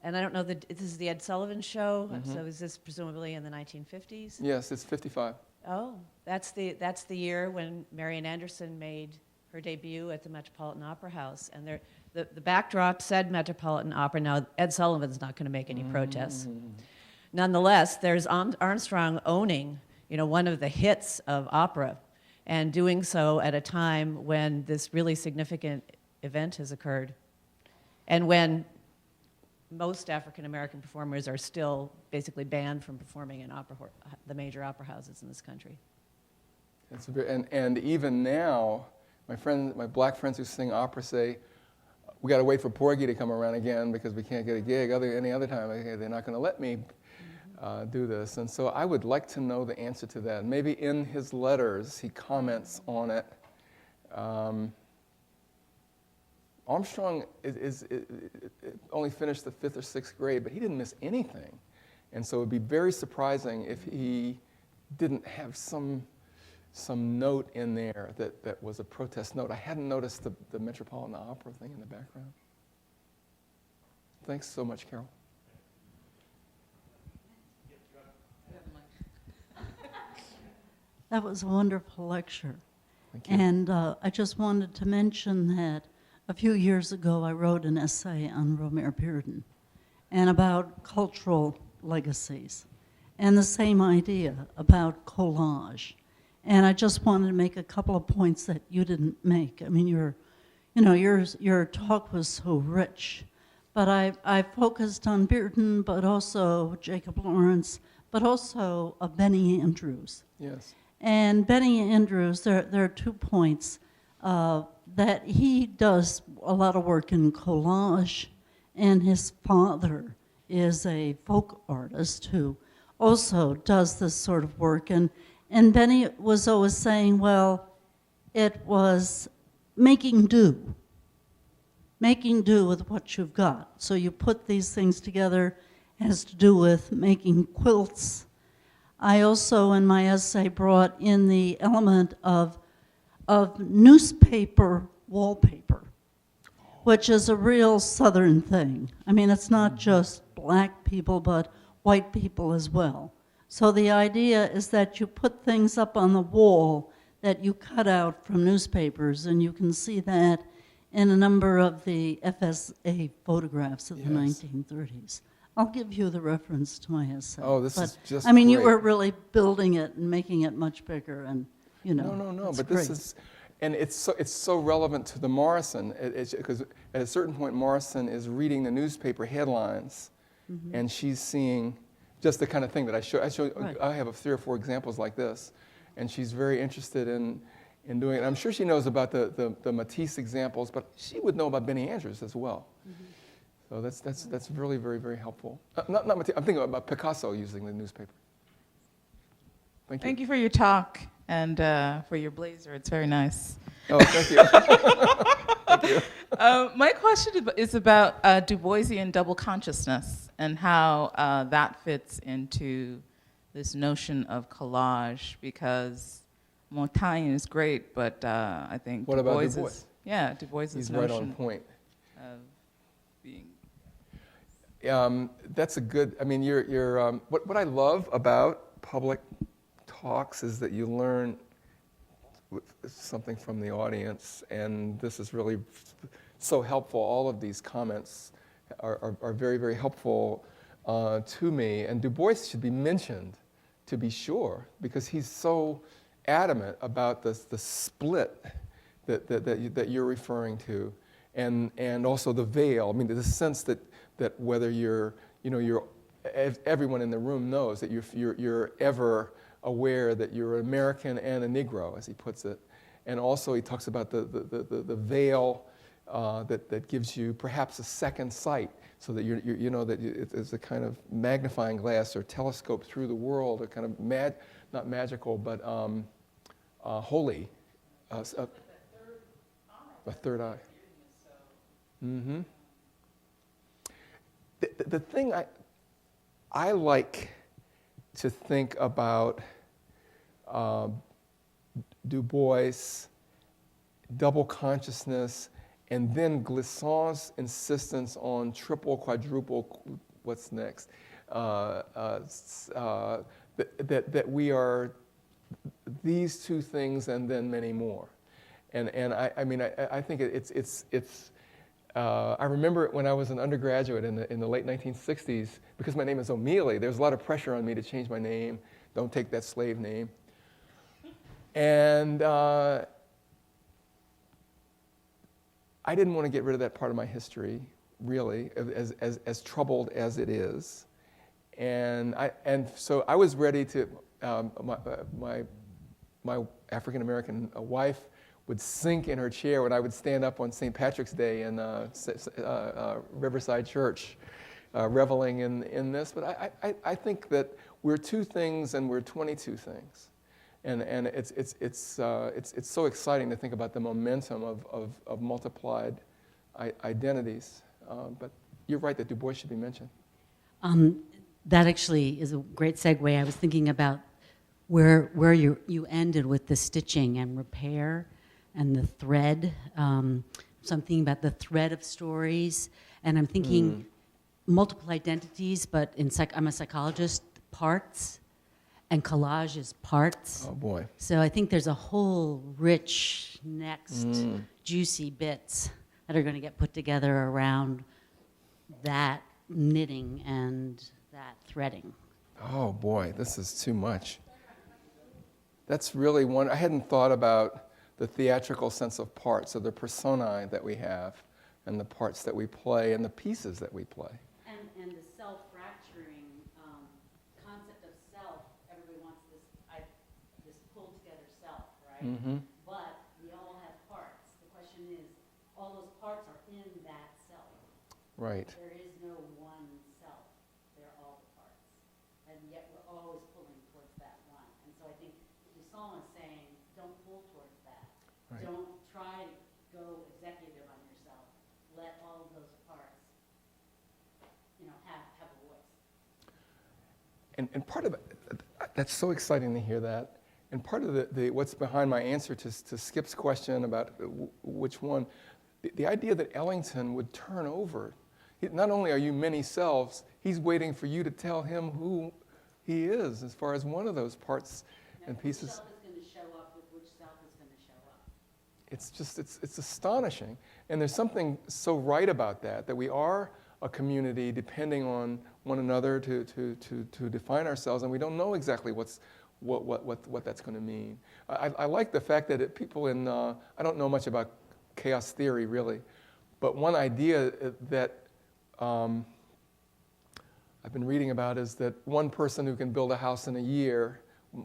And I don't know, this is the Ed Sullivan Show, so is this presumably in the 1950s? Yes, it's 55. Oh, that's the year when Marian Anderson made her debut at the Metropolitan Opera House. And the backdrop said Metropolitan Opera. Now, Ed Sullivan's not going to make any protests. Nonetheless, there's Armstrong owning, one of the hits of opera, and doing so at a time when this really significant event has occurred, and when most African American performers are still basically banned from performing in the major opera houses in this country. And even now, my black friends who sing opera say, we got to wait for Porgy to come around again because we can't get a gig any other time. They're not going to let me do this. And so I would like to know the answer to that. Maybe in his letters he comments on it. Armstrong only finished the 5th or 6th grade, but he didn't miss anything. And so it would be very surprising if he didn't have some note in there that was a protest note. I hadn't noticed the Metropolitan Opera thing in the background. Thanks so much, Carol. That was a wonderful lecture. Thank you. And I just wanted to mention that a few years ago I wrote an essay on Romare Bearden and about cultural legacies and the same idea about collage. And I just wanted to make a couple of points that you didn't make. I mean, your talk was so rich. But I focused on Bearden, but also Jacob Lawrence, but also Benny Andrews. Yes. And Benny Andrews, there are 2 points that he does a lot of work in collage, and his father is a folk artist who also does this sort of work. And Benny was always saying, well, it was making do with what you've got. So you put these things together. It has to do with making quilts. I also, in my essay, brought in the element of newspaper wallpaper, which is a real Southern thing. I mean, it's not just black people, but white people as well. So the idea is that you put things up on the wall that you cut out from newspapers, and you can see that in a number of the FSA photographs of the 1930s. I'll give you the reference to my essay. Oh, this is just I mean, you great. were really building it and making it much bigger, and No, it's but great. this is, and it's so relevant to the Morrison, because at a certain point Morrison is reading the newspaper headlines, and she's seeing just the kind of thing that I show. Right. I have 3 or 4 examples like this, and she's very interested in doing it. I'm sure she knows about the Matisse examples, but she would know about Benny Andrews as well. So that's really very, very helpful. Not Matisse, I'm thinking about Picasso using the newspaper. Thank you. Thank you for your talk and for your blazer. It's very nice. Oh, thank you. Thank you. My question is about Du Boisian double consciousness and how that fits into this notion of collage, because Montaigne is great, but I think What about Du Bois? Du Bois's He's notion right on point. of being. That's a good. I mean, what I love about public talks is that you learn something from the audience, and this is really so helpful. All of these comments are very, very helpful to me. And Du Bois should be mentioned, to be sure, because he's so adamant about the split that you're referring to, and also the veil. I mean, the sense that whether you're everyone in the room knows that you're ever aware that you're an American and a Negro, as he puts it. And also he talks about the veil that gives you perhaps a second sight, so that it's a kind of magnifying glass or telescope through the world, a kind of not magical, but holy, a third eye. Mm-hmm. The thing I like to think about Du Bois, double consciousness, and then Glissant's insistence on triple, quadruple, what's next? That we are these 2 things and then many more. And I think it's I remember when I was an undergraduate in the late 1960s, because my name is O'Mealy, there was a lot of pressure on me to change my name. Don't take that slave name. And I didn't want to get rid of that part of my history, really, as troubled as it is. And so I was ready to, my African-American wife would sink in her chair when I would stand up on St. Patrick's Day in Riverside Church, reveling in this. But I think that we're 2 things and we're 22 things, and it's so exciting to think about the momentum of multiplied identities. But you're right that Du Bois should be mentioned. That actually is a great segue. I was thinking about where you ended with the stitching and repair and the thread. So I'm thinking about the thread of stories, and I'm thinking multiple identities, but I'm a psychologist, parts, and collage is parts. Oh boy. So I think there's a whole rich next juicy bits that are going to get put together around that knitting and that threading. Oh boy, this is too much. That's really one. I hadn't thought about the theatrical sense of parts, of the personae that we have, and the parts that we play, and the pieces that we play. And the self-fracturing concept of self. Everybody wants this pulled together self, right? Mm-hmm. But we all have parts. The question is, all those parts are in that self. Right. There is no one self. They're all the parts. And yet we're always pulling towards that one. And so I think the song is saying, don't pull towards that. Right. Don't try to go executive on yourself. Let all of those parts, have a voice. And part of it, that's so exciting to hear that. And part of the what's behind my answer to Skip's question about which one, the idea that Ellington would turn over. Not only are you many selves, he's waiting for you to tell him who he is as far as one of those parts and pieces. Which self is going to show up with which self is going to show up. It's just, it's astonishing. And there's something so right about that we are a community depending on one another to define ourselves, and we don't know exactly what that's going to mean. I like the fact that people in, I don't know much about chaos theory really, but one idea that I've been reading about is that one person who can build a house in a year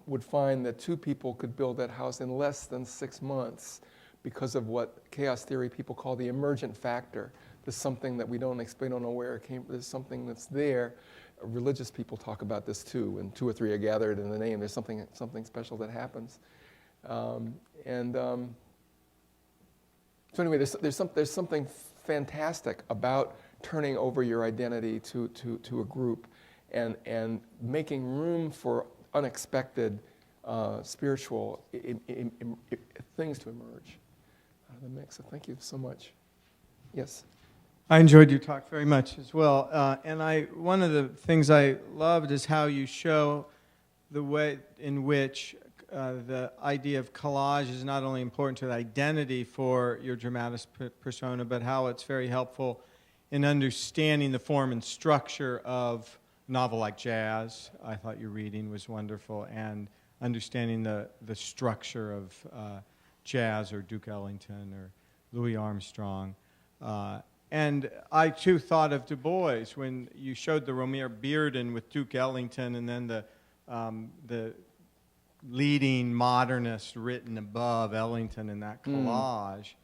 would find that two people could build that house in less than 6 months because of what chaos theory people call the emergent factor. There's something that we don't explain, don't know where it came, there's something that's there. Religious people talk about this too. When 2 or 3 are gathered in the name, there's something special that happens. So anyway, there's something fantastic about turning over your identity to a group and making room for unexpected spiritual things to emerge out of the mix. So thank you so much. Yes? I enjoyed your talk very much as well. And one of the things I loved is how you show the way in which the idea of collage is not only important to the identity for your dramatist persona, but how it's very helpful in understanding the form and structure of a novel like Jazz. I thought your reading was wonderful, and understanding the structure of Jazz or Duke Ellington or Louis Armstrong. And I, too, thought of Du Bois when you showed the Romare Bearden with Duke Ellington and then the leading modernist written above Ellington in that collage.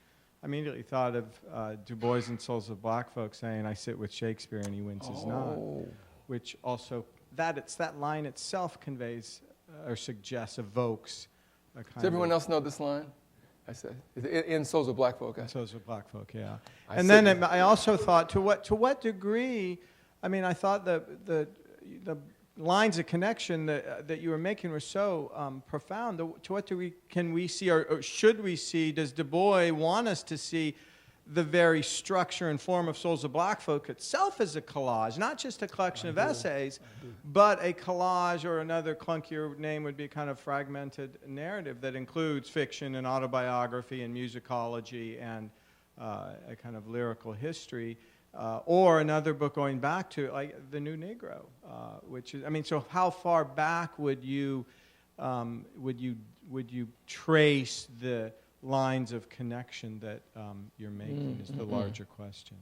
I immediately thought of Du Bois in Souls of Black Folk saying, I sit with Shakespeare and he wins his nod, which also, that line itself conveys or suggests, evokes a kind Does everyone else know this line? I said, in Souls of Black Folk. Souls of Black Folk, yeah. And then I also thought, to what degree, I mean, I thought the lines of connection that you were making were so profound. To what degree can we see, or should we see, does Du Bois want us to see the very structure and form of Souls of Black Folk itself as a collage, not just a collection of essays, but a collage, or another clunkier name would be a kind of fragmented narrative that includes fiction and autobiography and musicology and a kind of lyrical history, or another book going back to like The New Negro, which is, I mean, so how far back would you trace the lines of connection that you're making is the larger question.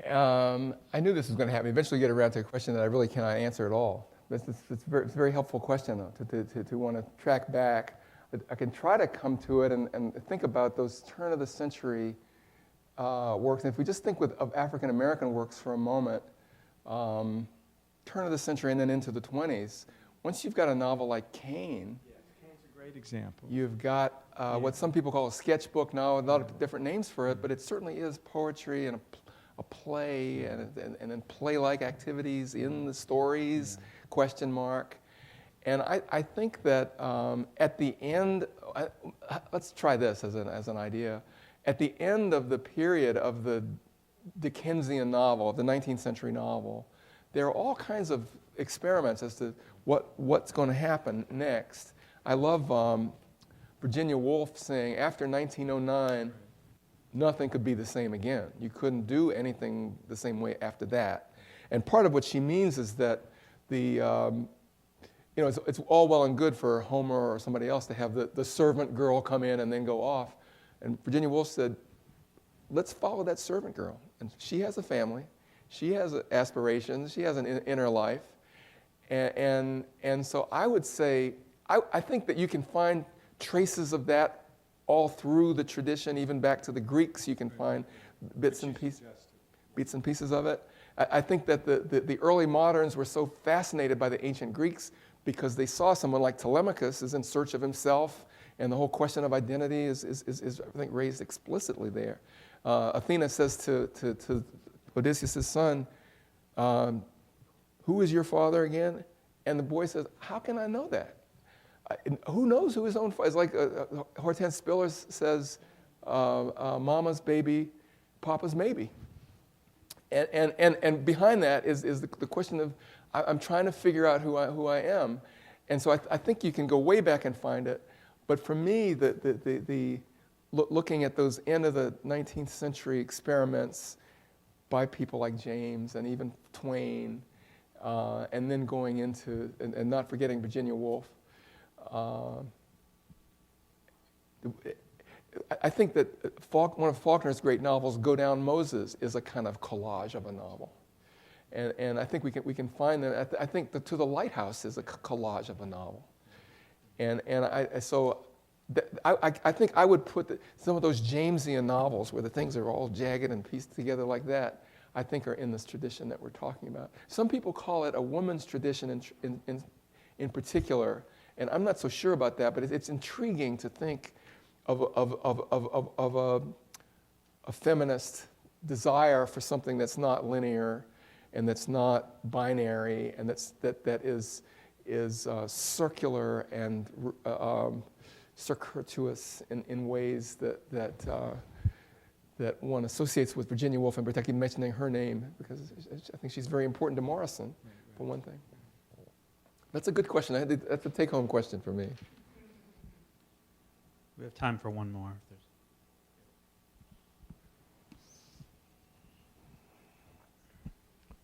I knew this was going to happen. Eventually get around to a question that I really cannot answer at all. It's a very helpful question, though, to want to track back. I can try to come to it and think about those turn-of-the-century works. And if we just think of African-American works for a moment, turn of the century and then into the 20s, once you've got a novel like Cain, Cain's a great example. you've got what some people call a sketchbook now, a lot of different names for it, but it certainly is poetry and a play and then play-like activities in the stories, question mark. And I think that at the end, let's try this as an idea. At the end of the period of the Dickensian novel, the 19th century novel, there are all kinds of experiments as to what's going to happen next. I love Virginia Woolf saying, after 1909, nothing could be the same again. You couldn't do anything the same way after that. And part of what she means is that it's all well and good for Homer or somebody else to have the servant girl come in and then go off. And Virginia Woolf said, let's follow that servant girl. And she has a family. She has aspirations. She has an inner life. And so I would say, I think that you can find traces of that all through the tradition, even back to the Greeks. You can find bits and pieces of it. I think that the early moderns were so fascinated by the ancient Greeks because they saw someone like Telemachus is in search of himself, and the whole question of identity is I think, raised explicitly there. Athena says to Odysseus' son, who is your father again? And the boy says, how can I know that? Who knows who his own father is? Like Hortense Spiller says, mama's baby, papa's maybe. And behind that is the question of, I'm trying to figure out who I am. And so I think you can go way back and find it. But for me, the looking at those end of the 19th century experiments by people like James and even Twain, and then going into, and not forgetting Virginia Woolf, I think that one of Faulkner's great novels, Go Down Moses, is a kind of collage of a novel. And I think we can find that. I think To the Lighthouse is a collage of a novel. And I think I would put some of those Jamesian novels where the things are all jagged and pieced together like that, I think are in this tradition that we're talking about. Some people call it a woman's tradition in particular, and I'm not so sure about that, but it's intriguing to think of a feminist desire for something that's not linear and that's not binary and that is circular and circuitous in ways that one associates with Virginia Woolf, and particularly mentioning her name, because I think she's very important to Morrison, for one thing. That's a good question. That's a take-home question for me. We have time for one more. If there's...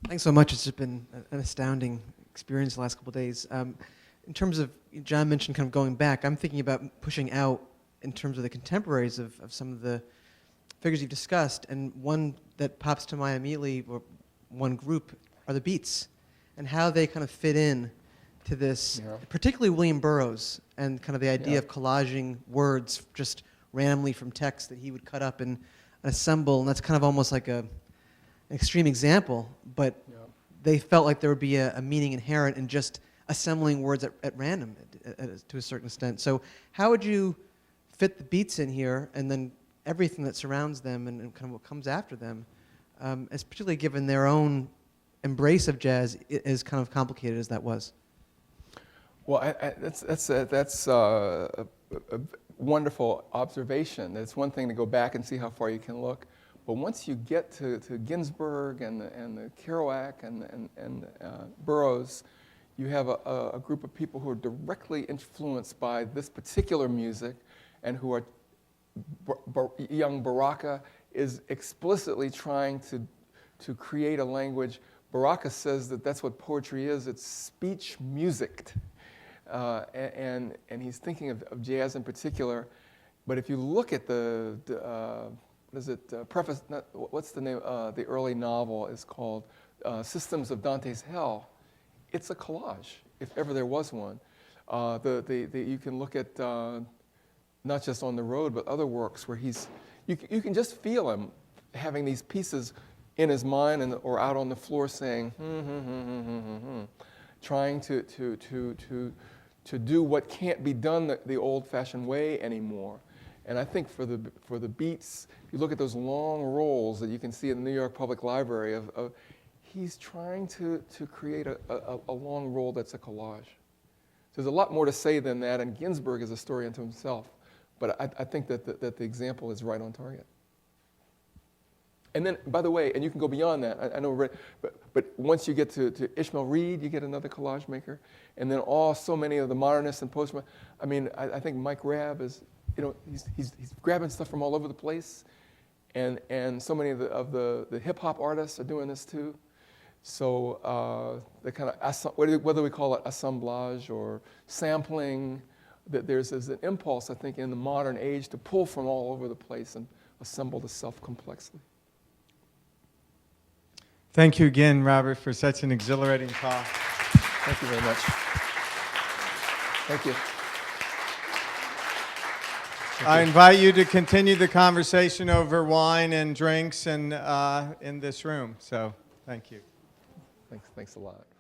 Thanks so much. It's just been an astounding experience the last couple of days. In terms of, John mentioned kind of going back, I'm thinking about pushing out in terms of the contemporaries of some of the figures you've discussed, and one that pops to mind immediately, or one group, are the Beats, and how they kind of fit in to this, particularly William Burroughs, and kind of the idea of collaging words just randomly from text that he would cut up and assemble, and that's kind of almost like an extreme example, but they felt like there would be a meaning inherent in just assembling words at random to a certain extent. So how would you fit the Beats in here, and then everything that surrounds them and kind of what comes after them, as particularly given their own embrace of jazz, as kind of complicated as that was? Well, that's a wonderful observation. It's one thing to go back and see how far you can look, but once you get to Ginsberg and the Kerouac and Burroughs, you have a group of people who are directly influenced by this particular music, and who are young Baraka is explicitly trying to create a language. Baraka says that that's what poetry is. It's speech musicked. And he's thinking of jazz in particular. But if you look at preface, what's the name? The early novel is called Systems of Dante's Hell. It's a collage, if ever there was one. You can look at not just On the Road, but other works where you can just feel him having these pieces in his mind or out on the floor saying, trying to do what can't be done the old-fashioned way anymore. And I think for the beats, if you look at those long rolls that you can see in the New York Public Library, he's trying to create a long roll that's a collage. There's a lot more to say than that, and Ginsberg is a story unto himself. But I think that the example is right on target. And then, by the way, and you can go beyond that. I know, but once you get to Ishmael Reed, you get another collage maker. And then so many of the modernists and postmodernists. I mean, I think Mike Rabb is, he's grabbing stuff from all over the place. And so many of the hip hop artists are doing this too. So the kind of, whether we call it assemblage or sampling, that there's an impulse, I think, in the modern age to pull from all over the place and assemble the self complexly. Thank you again, Robert, for such an exhilarating talk. Thank you very much. Thank you. I invite you to continue the conversation over wine and drinks and in this room. So, thank you. Thanks a lot.